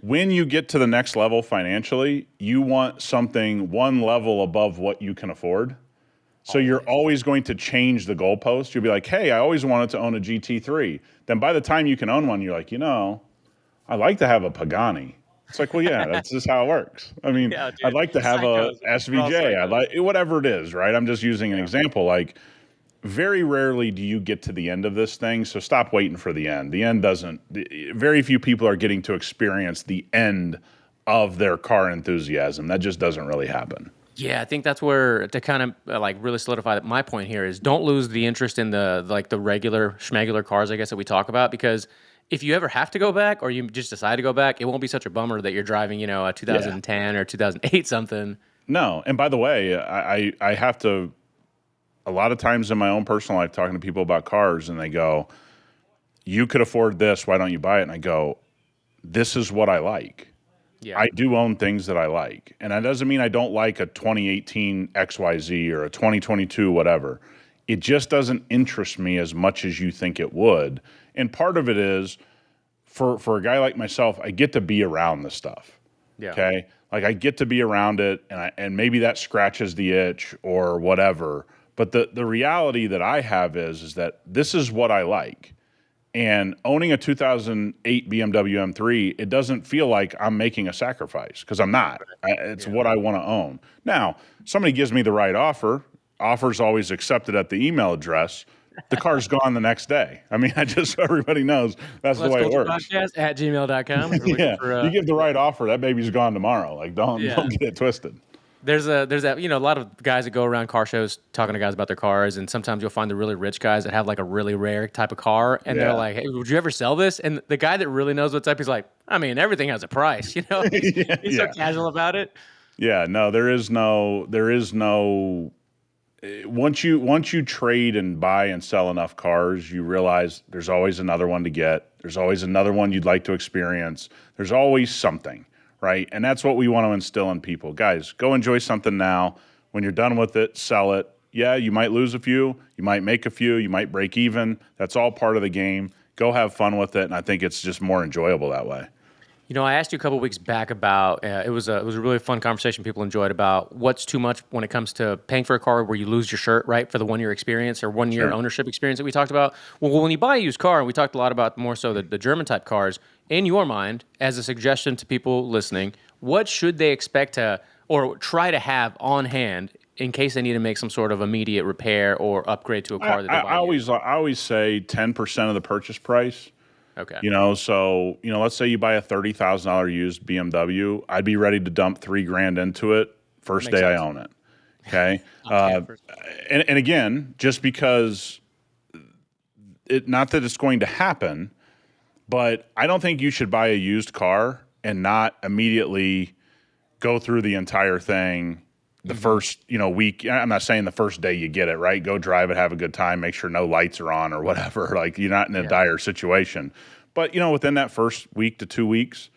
When you get to the next level financially, you want something one level above what you can afford. So you're Always. always going to change the goalpost. You'll be like, hey, I always wanted to own a GT3. Then by the time you can own one, you're like, I'd like to have a Pagani. It's like, well, yeah, that's just how it works. I mean, Yeah, I'd dude. like to have a Psychos. We're all SVJ. I'd psychos. like whatever it is, right? I'm just using an Yeah. example. Like, very rarely do you get to the end of this thing. So stop waiting for the end. The end doesn't, very few people are getting to experience the end of their car enthusiasm. That just doesn't really happen. Yeah, I think that's where to kind of like really solidify that my point here is don't lose the interest in the like the regular schmegular cars, I guess, that we talk about, because if you ever have to go back or you just decide to go back, it won't be such a bummer that you're driving, a Yeah. 2010 or 2008 something. No. And by the way, I have to, a lot of times in my own personal life, talking to people about cars, and they go, you could afford this. Why don't you buy it? And I go, this is what I like. Yeah. I do own things that I like. And that doesn't mean I don't like a 2018 XYZ or a 2022, whatever. It just doesn't interest me as much as you think it would. And part of it is for a guy like myself, I get to be around the stuff. Yeah. Okay. Like I get to be around it and maybe that scratches the itch or whatever. But the reality that I have is that this is what I like. And owning a 2008 BMW M3, it doesn't feel like I'm making a sacrifice because I'm not. It's Yeah. what I want to own. Now, somebody gives me the right offer. Offer's always accepted at the email address. The car's gone the next day. I mean, I just so everybody knows that's the way it works. Clutchculturepodcast at gmail.com if you're looking Yeah, for you give the right offer, that baby's gone tomorrow. Like, don't yeah. get it twisted. There's that a lot of guys that go around car shows talking to guys about their cars, and sometimes you'll find the really rich guys that have like a really rare type of car, and they're Yeah, like, "Hey, would you ever sell this?" And the guy that really knows what's up, he's like, "I mean, everything has a price." He's yeah, he's so yeah, casual about it. yeah. No, there is no. Once you trade and buy and sell enough cars, you realize there's always another one to get. There's always another one you'd like to experience. There's always something, right? And that's what we want to instill in people. Guys, go enjoy something now. When you're done with it, sell it. Yeah, you might lose a few, you might make a few, you might break even. That's all part of the game. Go have fun with it, and I think it's just more enjoyable that way. I asked you a couple weeks back about it was a really fun conversation people enjoyed about what's too much when it comes to paying for a car where you lose your shirt, right, for the 1 year experience or 1 year Sure. ownership experience that we talked about. Well, when you buy a used car, and we talked a lot about more so the German type cars, in your mind, as a suggestion to people listening, what should they expect to or try to have on hand in case they need to make some sort of immediate repair or upgrade to a I, car that I, they I buy used? always I always say 10% of the purchase price. Okay. So let's say you buy a $30,000 used BMW. I'd be ready to dump $3,000 into it first Makes day I sense. own it. Okay, Yeah, for and again, just because not that it's going to happen, but I don't think you should buy a used car and not immediately go through the entire thing the first week. I'm not saying the first day you get it, right? Go drive it, have a good time, make sure no lights are on or whatever. Like you're not in a Yeah. dire situation. But within that first week to 2 weeks,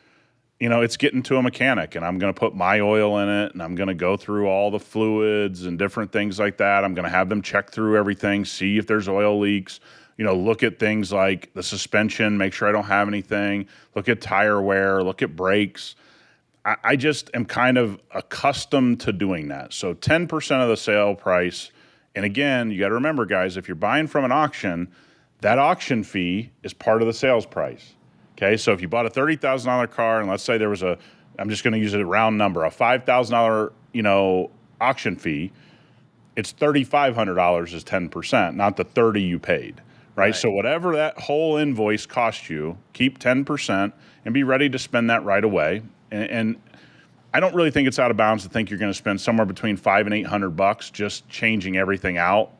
it's getting to a mechanic, and I'm going to put my oil in it, and I'm going to go through all the fluids and different things like that. I'm going to have them check through everything, see if there's oil leaks. Look at things like the suspension, make sure I don't have anything. Look at tire wear, look at brakes. I just am kind of accustomed to doing that. So 10% of the sale price. And again, you got to remember, guys, if you're buying from an auction, that auction fee is part of the sales price. Okay, so if you bought a $30,000 car, and let's say there was I'm just going to use a round number, a $5,000 auction fee, it's $3,500 is 10%, not the 30 you paid. Right? Right. So whatever that whole invoice cost you, keep 10% and be ready to spend that right away. And I don't really think it's out of bounds to think you're going to spend somewhere between $500 and $800 just changing everything out.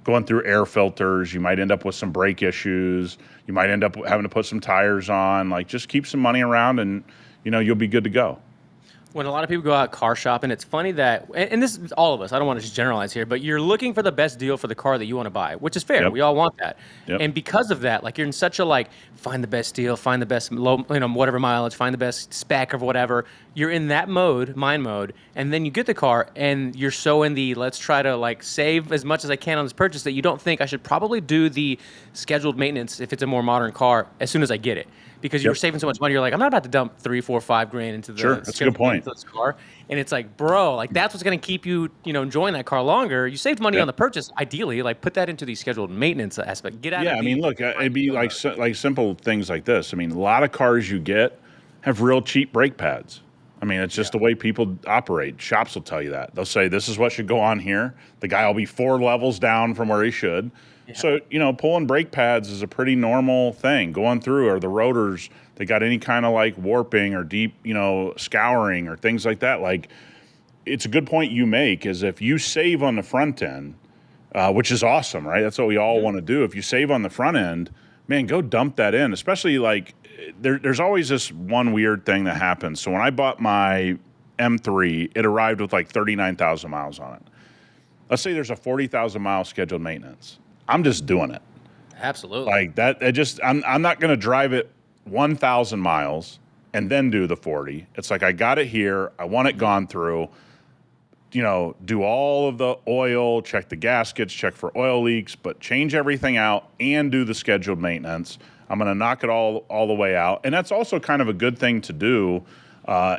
Going through air filters. You might end up with some brake issues. You might end up having to put some tires on. Like, just keep some money around, and you'll be good to go. when a lot of people go out car shopping, it's funny that, and this is all of us, I don't want to just generalize here, but you're looking for the best deal for the car that you want to buy, which is fair. Yep. We all want that. Yep. And because of that, like you're in such a like, find the best deal, find the best low, whatever mileage, find the best spec of whatever. You're in that mind mode. And then you get the car and you're so in the, let's try to like save as much as I can on this purchase that you don't think I should probably do the scheduled maintenance if it's a more modern car as soon as I get it. Because you were saving so much money, you're like, I'm not about to dump 3, 4, 5 grand into the That's a good point. into this car. And it's like, bro, like that's what's going to keep you, enjoying that car longer. You saved money on the purchase. Ideally, like put that into the scheduled maintenance aspect. Get out. Yeah, of I mean, look, it'd be like simple things like this. I mean, a lot of cars you get have real cheap brake pads. I mean, it's just the way people operate. Shops will tell you that. They'll say this is what should go on here. The guy will be 4 levels down from where he should. Yeah. So, pulling brake pads is a pretty normal thing. Going through, or the rotors, they got any kind of like warping or deep, scouring or things like that. Like, it's a good point you make is if you save on the front end, which is awesome, right? That's what we all want to do. If you save on the front end, man, go dump that in. Especially like there's always this one weird thing that happens. So when I bought my M3, it arrived with like 39,000 miles on it. Let's say there's a 40,000 mile scheduled maintenance. I'm just doing it. Absolutely. Like that. I'm not going to drive it 1,000 miles and then do the 40. It's like I got it here. I want it gone through. Do all of the oil, check the gaskets, check for oil leaks, but change everything out and do the scheduled maintenance. I'm going to knock it all the way out. And that's also kind of a good thing to do.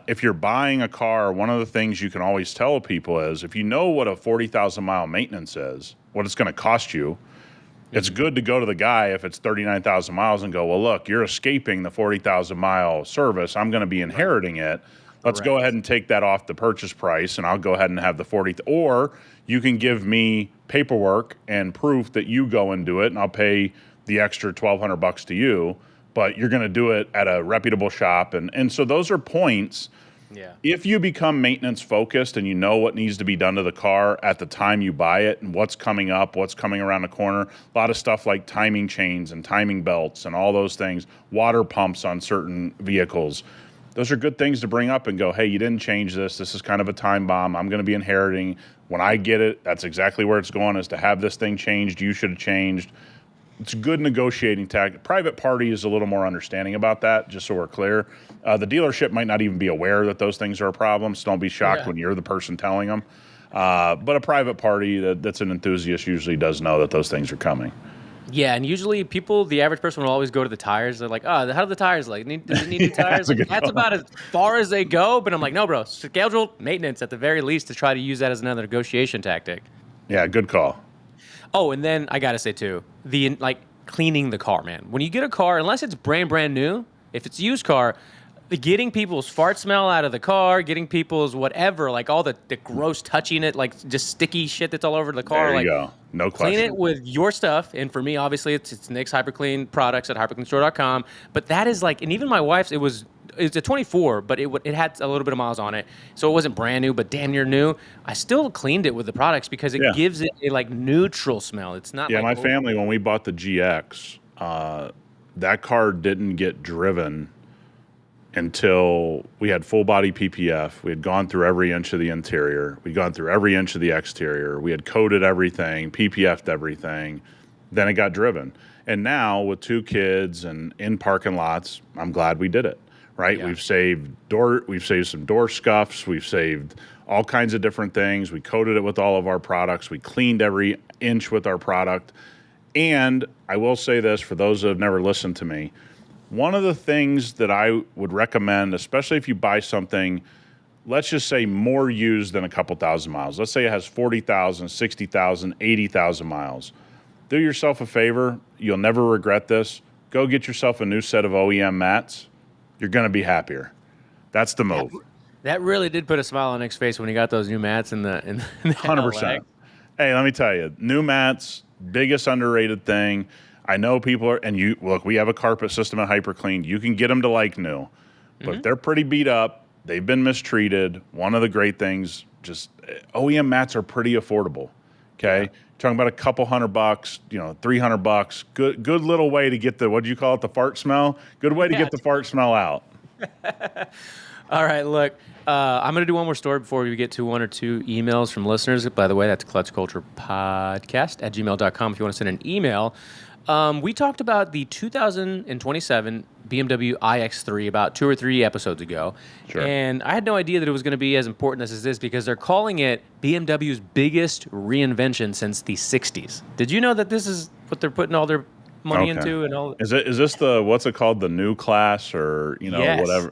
If you're buying a car, one of the things you can always tell people is if you know what a 40,000 mile maintenance is, what it's going to cost you, it's good to go to the guy if it's 39,000 miles and go, well, look, you're escaping the 40,000 mile service. I'm going to be inheriting it. Let's go ahead and take that off the purchase price, and I'll go ahead and have the 40. Or you can give me paperwork and proof that you go and do it, and I'll pay the extra $1,200 to you. But you're going to do it at a reputable shop, and so those are points. Yeah. If you become maintenance focused and you know what needs to be done to the car at the time you buy it and what's coming up, what's coming around the corner, a lot of stuff like timing chains and timing belts and all those things, water pumps on certain vehicles. Those are good things to bring up and go, hey, you didn't change this. This is kind of a time bomb. I'm going to be inheriting. When I get it, that's exactly where it's going, is to have this thing changed. You should have changed. It's a good negotiating tactic. Private party is a little more understanding about that, just so we're clear. The dealership might not even be aware that those things are a problem, so don't be shocked when you're the person telling them. But a private party that's an enthusiast usually does know that those things are coming. Yeah, and usually the average person will always go to the tires. They're like, oh, how do the tires like? Does it need new tires? That's about as far as they go. But I'm like, no, bro, scheduled maintenance at the very least to try to use that as another negotiation tactic. Yeah, good call. Oh, and then I got to say, too, cleaning the car, man. When you get a car, unless it's brand new, if it's a used car, getting people's fart smell out of the car, getting people's whatever, like all the gross touching it, like just sticky shit that's all over the car. There you go. No question. Clean it with your stuff. And for me, obviously, it's Nick's HyperClean products at hypercleanstore.com. But that is like, and even my wife's, it's a 24, but it had a little bit of miles on it. So it wasn't brand new, but damn near new. I still cleaned it with the products because it gives it a like neutral smell. It's not my family, when we bought the GX, that car didn't get driven until we had full body PPF. We had gone through every inch of the interior. We'd gone through every inch of the exterior. We had coated everything, PPF'd everything. Then it got driven. And now with 2 kids and in parking lots, I'm glad we did it. Right? Yeah. We've saved some door scuffs. We've saved all kinds of different things. We coated it with all of our products. We cleaned every inch with our product. And I will say this for those who have never listened to me, one of the things that I would recommend, especially if you buy something, let's just say more used than a couple thousand miles. Let's say it has 40,000, 60,000, 80,000 miles. Do yourself a favor. You'll never regret this. Go get yourself a new set of OEM mats. You're going to be happier. That's the move. That really did put a smile on Nick's face when he got those new mats in the 100%. Hey, let me tell you, new mats, biggest underrated thing. I know people are, and look, we have a carpet system at HyperClean. You can get them to like new, but if they're pretty beat up, they've been mistreated. One of the great things, just OEM mats are pretty affordable. Okay. Yeah. Talking about a couple $100, $300. Good little way to get the, what do you call it? The fart smell. Good way to get the fart smell out. All right, look, I'm going to do one more story before we get to one or two emails from listeners. By the way, that's clutchculturepodcast@gmail.com if you want to send an email. We talked about the 2027 BMW iX3 about 2 or 3 episodes ago. Sure. And I had no idea that it was going to be as important as this because they're calling it BMW's biggest reinvention since the 60s. Did you know that this is what they're putting all their money into? And all? Is this the, what's it called, the new class or, Yes. whatever?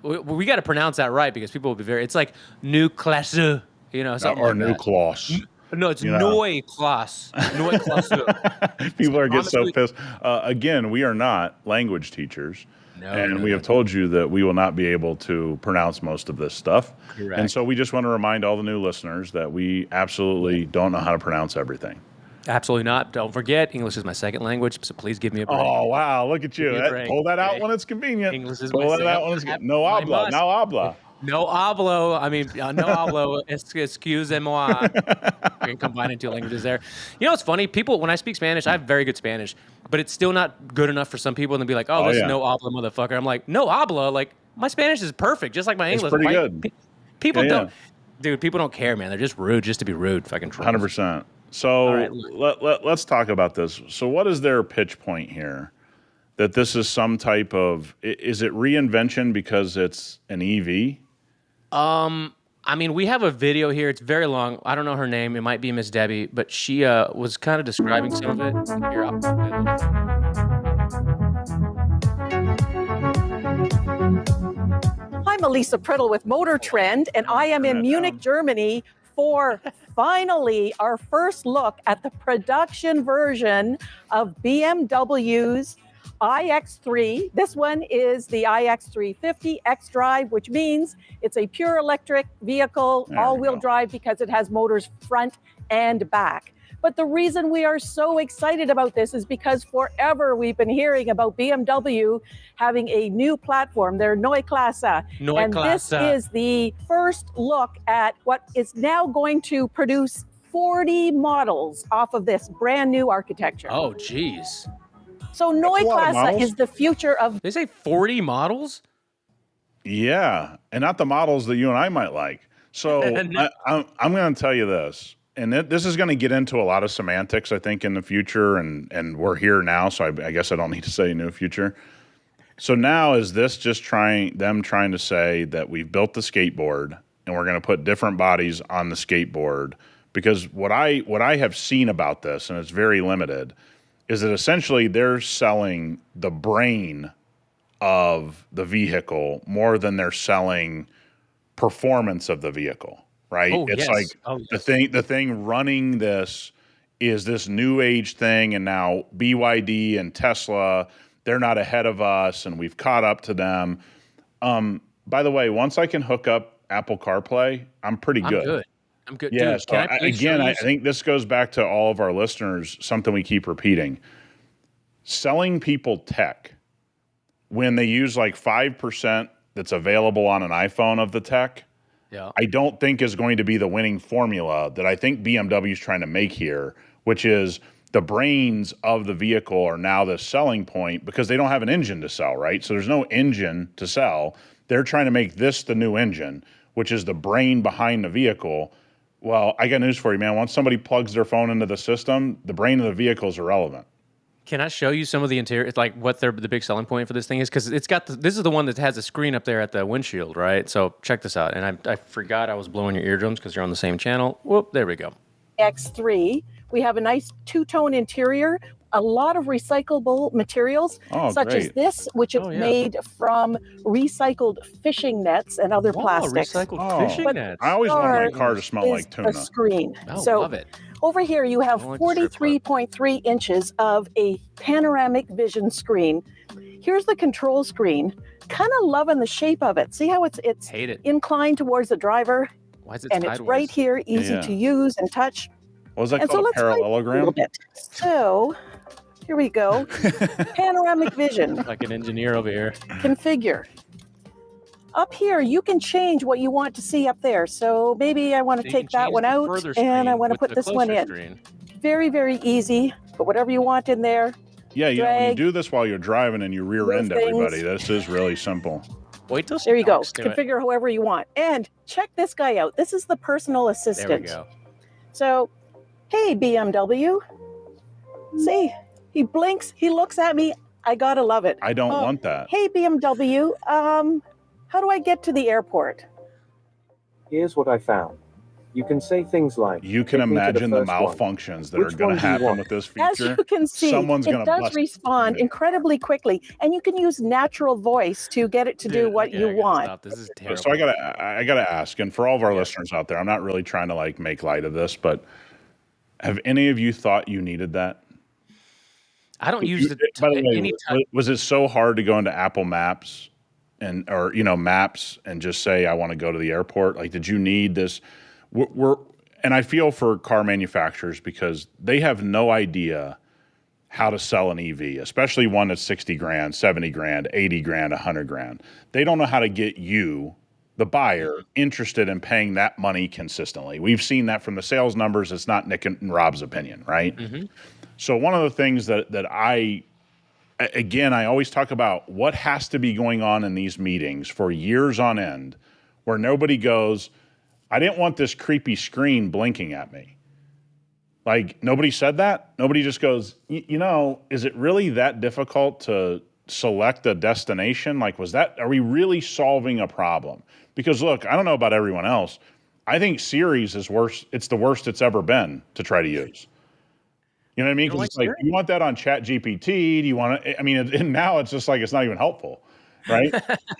We got to pronounce that right because people will be it's like new class, something Or like new that. class. No, it's Neue Klasse. Neue Klasse. People are getting so Honestly- pissed. Again, we are not language teachers. No, We have told you that we will not be able to pronounce most of this stuff. Correct. And so we just want to remind all the new listeners that we absolutely don't know how to pronounce everything. Absolutely not. Don't forget, English is my second language, so please give me a break. Oh, wow. Look at you. Give me a break, Pull that out okay? when it's convenient. English is Pull my that out when it's No I habla. must. No habla. No hablo. I mean, no hablo. Excuse-moi. You can combine two languages there. You know what's funny? People, when I speak Spanish, I have very good Spanish, but it's still not good enough for some people, and they'll be like, oh, this is no habla, motherfucker. I'm like, no habla? Like, my Spanish is perfect, just like my English. It's pretty good. People Yeah, don't. Dude, people don't care, man. They're just rude just to be rude. Fucking trolls. 100%. So right, let's talk about this. So what is their pitch point here? That this is some type of, is it reinvention because it's an EV? I mean, we have a video here. It's very long. I don't know her name. It might be Miss Debbie, but she was kind of describing some of it. Here, I'm Elisa Priddle with Motor Trend, and I am in Munich, Germany for finally our first look at the production version of BMW's iX3. This one is the iX350 xDrive, which means it's a pure electric vehicle, all-wheel drive, because it has motors front and back. But the reason we are so excited about this is because forever we've been hearing about BMW having a new platform, their Neue Klasse. And this is the first look at what is now going to produce 40 models off of this brand new architecture. Oh, geez. So Neue Klasse is the future of... They say 40 models? Yeah, and not the models that you and I might like. So I'm going to tell you this. And this is going to get into a lot of semantics, I think, in the future, and we're here now, so I guess I don't need to say new future. So now is this just trying to say that we've built the skateboard and we're going to put different bodies on the skateboard? Because what I have seen about this, and it's very limited, is that essentially they're selling the brain of the vehicle more than they're selling performance of the vehicle. Right? Oh, it's yes. like the thing running this is this new age thing, and now BYD and Tesla, they're not ahead of us, and we've caught up to them. By the way, once I can hook up Apple CarPlay, I'm pretty good. I'm good. Yeah. Dude, So I think this goes back to all of our listeners, something we keep repeating. Selling people tech when they use like 5% that's available on an iPhone of the tech, I don't think is going to be the winning formula that I think BMW is trying to make here, which is the brains of the vehicle are now the selling point because they don't have an engine to sell, right? So there's no engine to sell. They're trying to make this the new engine, which is the brain behind the vehicle. Well, I got news for you, man. Once somebody plugs their phone into the system, the brain of the vehicle is irrelevant. Can I show you some of the interior, like what the big selling point for this thing is? Because it's got this is the one that has a screen up there at the windshield, right? So check this out. And I forgot I was blowing your eardrums because you're on the same channel. Whoop, there we go. X3. We have a nice two-tone interior, a lot of recyclable materials, such as this, which is made from recycled fishing nets and other plastics. Recycled fishing nets. I always wanted my car to smell like tuna. A screen. So love it. Over here, you have 43.3 inches of a panoramic vision screen. Here's the control screen. Kind of loving the shape of it. See how it's inclined towards the driver? Why is it and sideways? It's right here, easy to use and touch. What was that called? A parallelogram? So, here we go. Panoramic vision. Like an engineer over here. Configure. Up here, you can change what you want to see up there. So maybe I want to take that one out and I want to put this one in. Screen. Very, very easy. Put whatever you want in there. Yeah, when you do this while you're driving and you rear end everybody, this is really simple. Wait till she There you go. talks to it. Configure however you want. And check this guy out. This is the personal There we assistant. go. So, hey, BMW. See, he blinks, he looks at me. I gotta love it. I don't want that. Hey, BMW. How do I get to the airport? Here's what I found. You can say things like, You can "Take me to imagine the first one." malfunctions that Which are going one to do you happen want? with this As feature. you can see, Someone's it gonna does bust respond it. incredibly quickly, and you can use natural voice to get it to do Dude, what okay, you I gotta want. Stop. This is terrible. So I gotta ask, and for all of our listeners out there, I'm not really trying to like make light of this, but have any of you thought you needed that? I don't use By the any way, was it so hard to go into Apple Maps or Maps and just say I want to go to the airport? Like, did you need this? And I feel for car manufacturers because they have no idea how to sell an EV, especially one that's 60 grand, 70 grand, 80 grand, 100 grand. They don't know how to get you, the buyer, interested in paying that money consistently. We've seen that from the sales numbers. It's not Nick and Rob's opinion, right? Mm-hmm. So one of the things that I always talk about what has to be going on in these meetings for years on end where nobody goes, I didn't want this creepy screen blinking at me. Like, nobody said that. Nobody just goes, is it really that difficult to select a destination? Like, are we really solving a problem? Because look, I don't know about everyone else. I think Siri's is worse. It's the worst it's ever been to try to use. You know what I mean? Because it's like, you want that on Chat GPT? Do you want to, and now it's just like, it's not even helpful, right?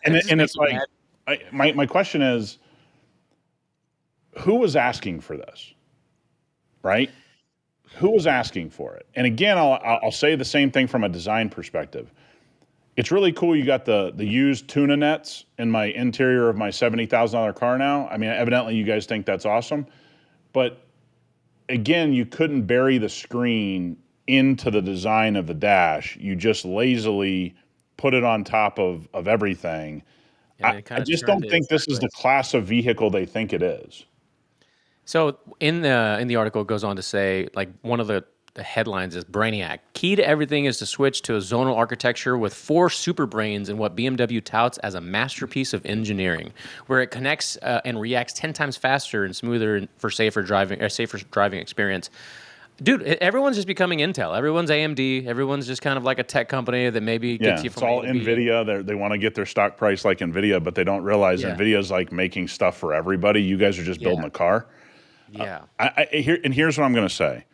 and it's like, my question is, who was asking for this, right? Who was asking for it? And again, I'll say the same thing from a design perspective. It's really cool you got the used tuna nets in my interior of my $70,000 car now. I mean, evidently you guys think that's awesome. But again, you couldn't bury the screen into the design of the dash. You just lazily put it on top of everything. I just don't think this is the class of vehicle they think it is. So in the article, it goes on to say, like, one of the headlines is Brainiac. Key to everything is to switch to a zonal architecture with 4 super brains in what BMW touts as a masterpiece of engineering, where it connects and reacts 10 times faster and smoother for safer driving experience. Dude, everyone's just becoming Intel. Everyone's AMD. Everyone's just kind of like a tech company that maybe gets you from it's all NVIDIA. They want to get their stock price like NVIDIA, but they don't realize NVIDIA's like making stuff for everybody. You guys are just building a car. Yeah. Here's what I'm going to say.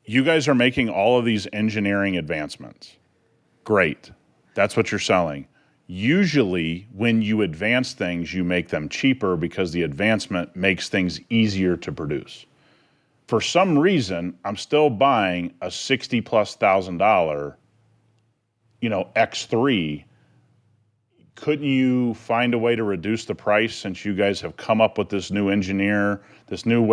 You guys are making all of these engineering advancements. Great. That's what you're selling. Usually, when you advance things, you make them cheaper because the advancement makes things easier to produce. For some reason, I'm still buying a $60,000+, X3. Couldn't you find a way to reduce the price since you guys have come up with this new way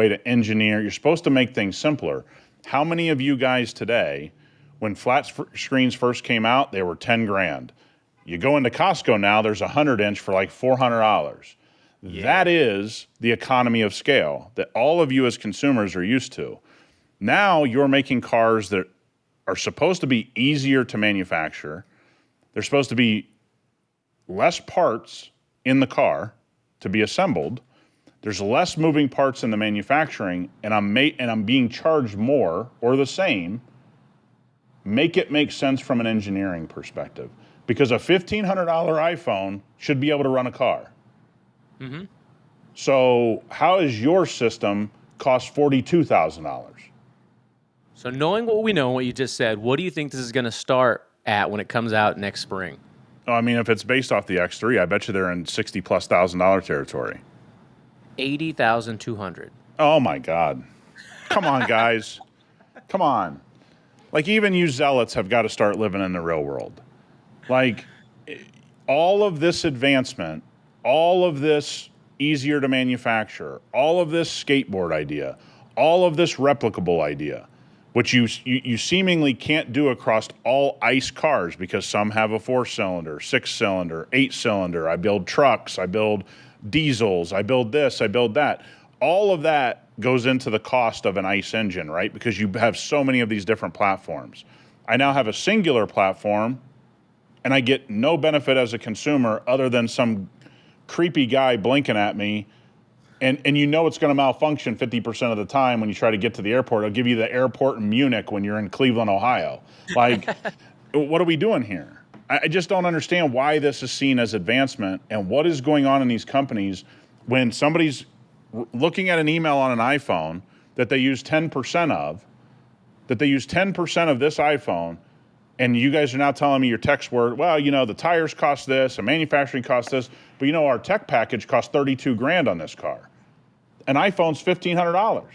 to engineer? You're supposed to make things simpler. How many of you guys today, when flat screens first came out, they were 10 grand. You go into Costco now, there's a 100-inch for like $400. Yeah. That is the economy of scale that all of you as consumers are used to. Now you're making cars that are supposed to be easier to manufacture. They're supposed to be less parts in the car to be assembled. There's less moving parts in the manufacturing, and I'm being charged more or the same. Make it make sense from an engineering perspective, because a $1,500 iPhone should be able to run a car. Mm-hmm. So how is your system cost $42,000? So knowing what we know, what you just said, what do you think this is going to start at when it comes out next spring? I mean, if it's based off the X3, I bet you they're in $60,000+ territory. 80,200. Oh my God. Come on, guys. Come on. Like, even you zealots have got to start living in the real world. Like, all of this advancement, all of this easier to manufacture, all of this skateboard idea, all of this replicable idea, which you seemingly can't do across all ICE cars because some have a 4-cylinder, 6-cylinder, 8-cylinder. I build trucks, I build diesels, I build this, I build that. All of that goes into the cost of an ICE engine, right? Because you have so many of these different platforms. I now have a singular platform, and I get no benefit as a consumer other than some creepy guy blinking at me. And it's going to malfunction 50% of the time when you try to get to the airport. It'll give you the airport in Munich when you're in Cleveland, Ohio. Like, what are we doing here? I just don't understand why this is seen as advancement and what is going on in these companies when somebody's looking at an email on an iPhone that they use 10% of, that they use 10% of this iPhone, and you guys are now telling me your techs were, well, the tires cost this, and manufacturing cost this, but our tech package cost $32,000 on this car. An iPhone's $1,500.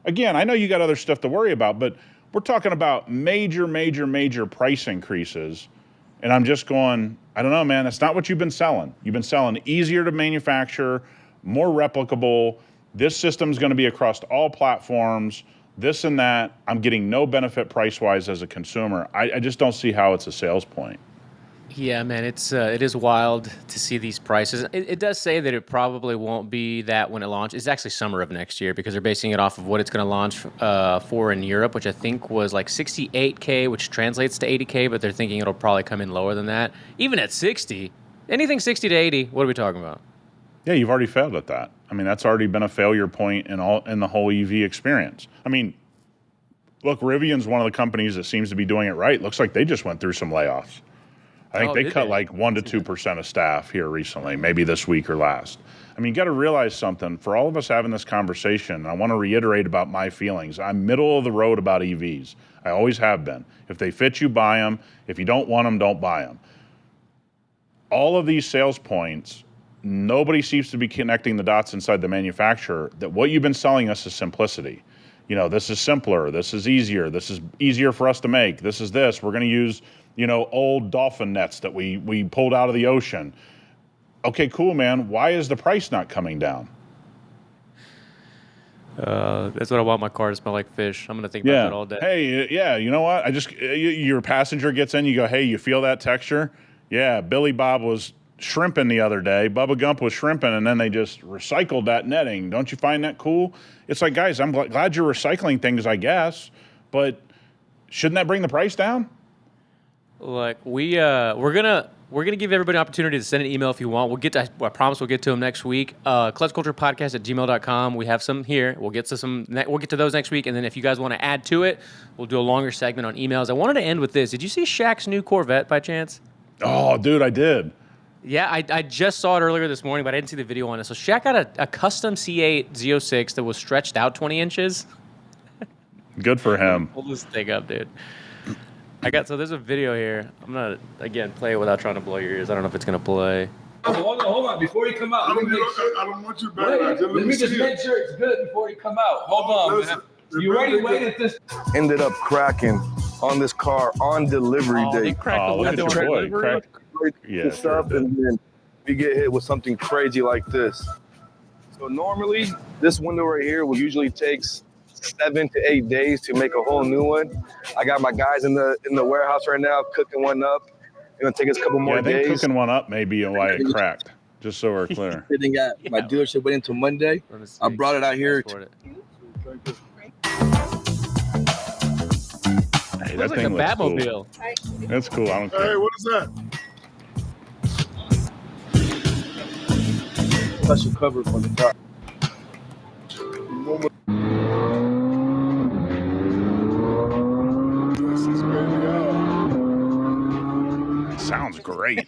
Again, I know you got other stuff to worry about, but we're talking about major, major, major price increases. And I'm just going, I don't know, man, that's not what you've been selling. You've been selling easier to manufacture, more replicable. This system's going to be across all platforms, this and that. I'm getting no benefit price-wise as a consumer. I just don't see how it's a sales point. Yeah, man, it is wild to see these prices. It does say that it probably won't be that when it launches. It's actually summer of next year because they're basing it off of what it's going to launch for in Europe, which I think was like 68K, which translates to 80K, but they're thinking it'll probably come in lower than that. Even at 60, anything 60 to 80, what are we talking about? Yeah, you've already failed at that. I mean, that's already been a failure point in the whole EV experience. I mean, look, Rivian's one of the companies that seems to be doing it right. Looks like they just went through some layoffs. I think they cut like 1% to 2% of staff here recently, maybe this week or last. I mean, you got to realize something. For all of us having this conversation, I want to reiterate about my feelings. I'm middle of the road about EVs. I always have been. If they fit you, buy them. If you don't want them, don't buy them. All of these sales points, nobody seems to be connecting the dots inside the manufacturer that what you've been selling us is simplicity. This is simpler. This is easier. This is easier for us to make. This is this. We're going to use old dolphin nets that we pulled out of the ocean. Okay, cool, man. Why is the price not coming down? That's what I want my car to smell like fish. I'm going to think about that all day. Hey, yeah, you know what? Your passenger gets in, you go, hey, you feel that texture? Yeah, Billy Bob was shrimping the other day. Bubba Gump was shrimping, and then they just recycled that netting. Don't you find that cool? It's like, guys, I'm glad you're recycling things, I guess, but shouldn't that bring the price down? Look, we're gonna give everybody an opportunity to send an email if you want. I promise we'll get to them next week. clutchculturepodcast@gmail.com. We have some here. We'll get to those next week, and then if you guys want to add to it, we'll do a longer segment on emails. I wanted to end with this. Did you see Shaq's new Corvette by chance? Oh, dude, I did. Yeah, I just saw it earlier this morning, but I didn't see the video on it. So Shaq got a custom C8 Z06 that was stretched out 20 inches. Good for him. Pull this thing up, dude. So there's a video here. I'm gonna again play it without trying to blow your ears. I don't know if it's gonna play. Hold on. Before you come out, I don't want you back. let me just make sure it's good before you come out. Hold on, man. You ready? Wait at this. Ended up cracking on this car on delivery They day. cracked the Look at window your on boy. delivery. Yeah, stuff, sure and then we get hit with something crazy like this. So normally, this window right here will usually takes 7 to 8 days to make a whole new one. I got my guys in the warehouse right now cooking one up. It's gonna take us a couple more I think days. cooking one up may be why it cracked. Just so we're clear. Sitting at my dealership waiting until Monday. I brought it out here. Hey, Looks like a Batmobile. Cool. That's cool. I don't care. Hey, what is that? Special cover for the car. Sounds great.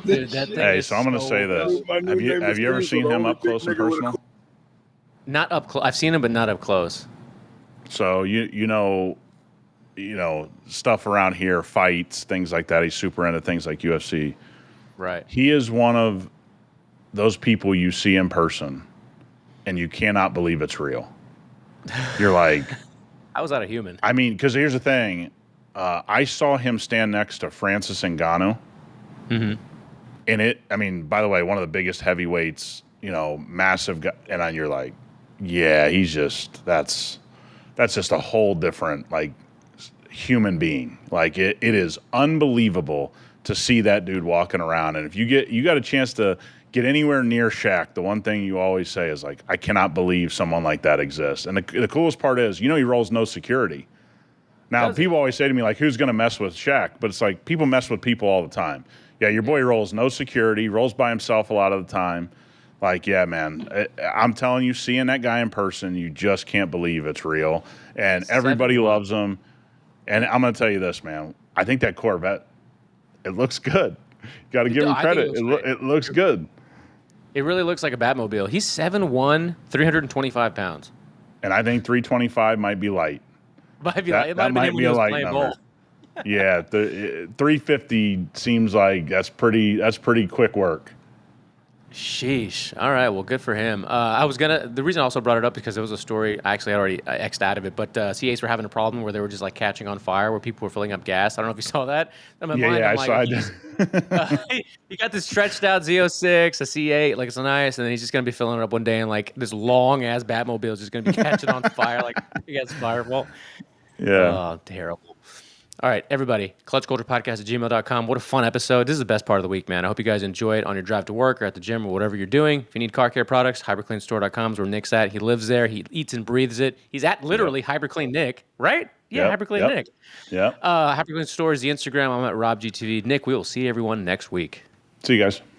Dude, that thing Hey, is so I'm going to say this. Have you ever seen him up close and personal? Not up close. I've seen him, but not up close. So you know stuff around here, fights, things like that. He's super into things like UFC. Right. He is one of those people you see in person, and you cannot believe it's real. You're like, I was not a human. I mean, because here's the thing. I saw him stand next to Francis Ngannou. Mm-hmm. And by the way, one of the biggest heavyweights, massive guy. And you're like, yeah, that's just a whole different, human being. It is unbelievable to see that dude walking around. And if you got a chance to get anywhere near Shaq, the one thing you always say is I cannot believe someone like that exists. And the coolest part is, he rolls no security. Now, Does people always say to me, like, who's going to mess with Shaq? But it's like, people mess with people all the time. Yeah, your boy rolls no security, rolls by himself a lot of the time. Like, yeah, man, I'm telling you, seeing that guy in person, you just can't believe it's real. And everybody loves him. And I'm going to tell you this, man. I think that Corvette, it looks good. You got to give him credit. It looks good. It really looks like a Batmobile. He's 7'1", 325 pounds. And I think 325 might be light. That might be a light number. Yeah, 350 seems like that's pretty quick work. Sheesh. All right. Well, good for him. The reason I also brought it up because it was a story. I actually had already X'd out of it, but C8s were having a problem where they were just like catching on fire, where people were filling up gas. I don't know if you saw that. I saw it. He got this stretched out Z06, a C8, like it's nice, and then he's just gonna be filling it up one day, and like this long ass Batmobile is just gonna be catching on fire, like he gets fireball. Yeah. Oh, terrible. All right, everybody, clutchculturepodcast@gmail.com. What a fun episode. This is the best part of the week, man. I hope you guys enjoy it on your drive to work or at the gym or whatever you're doing. If you need car care products, hypercleanstore.com is where Nick's at. He lives there. He eats and breathes it. He's at literally Hyperclean Nick, right? Yeah, Hyperclean Nick. Yeah. Hyperclean Store is the Instagram. I'm at RobGTV. Nick, we will see everyone next week. See you guys.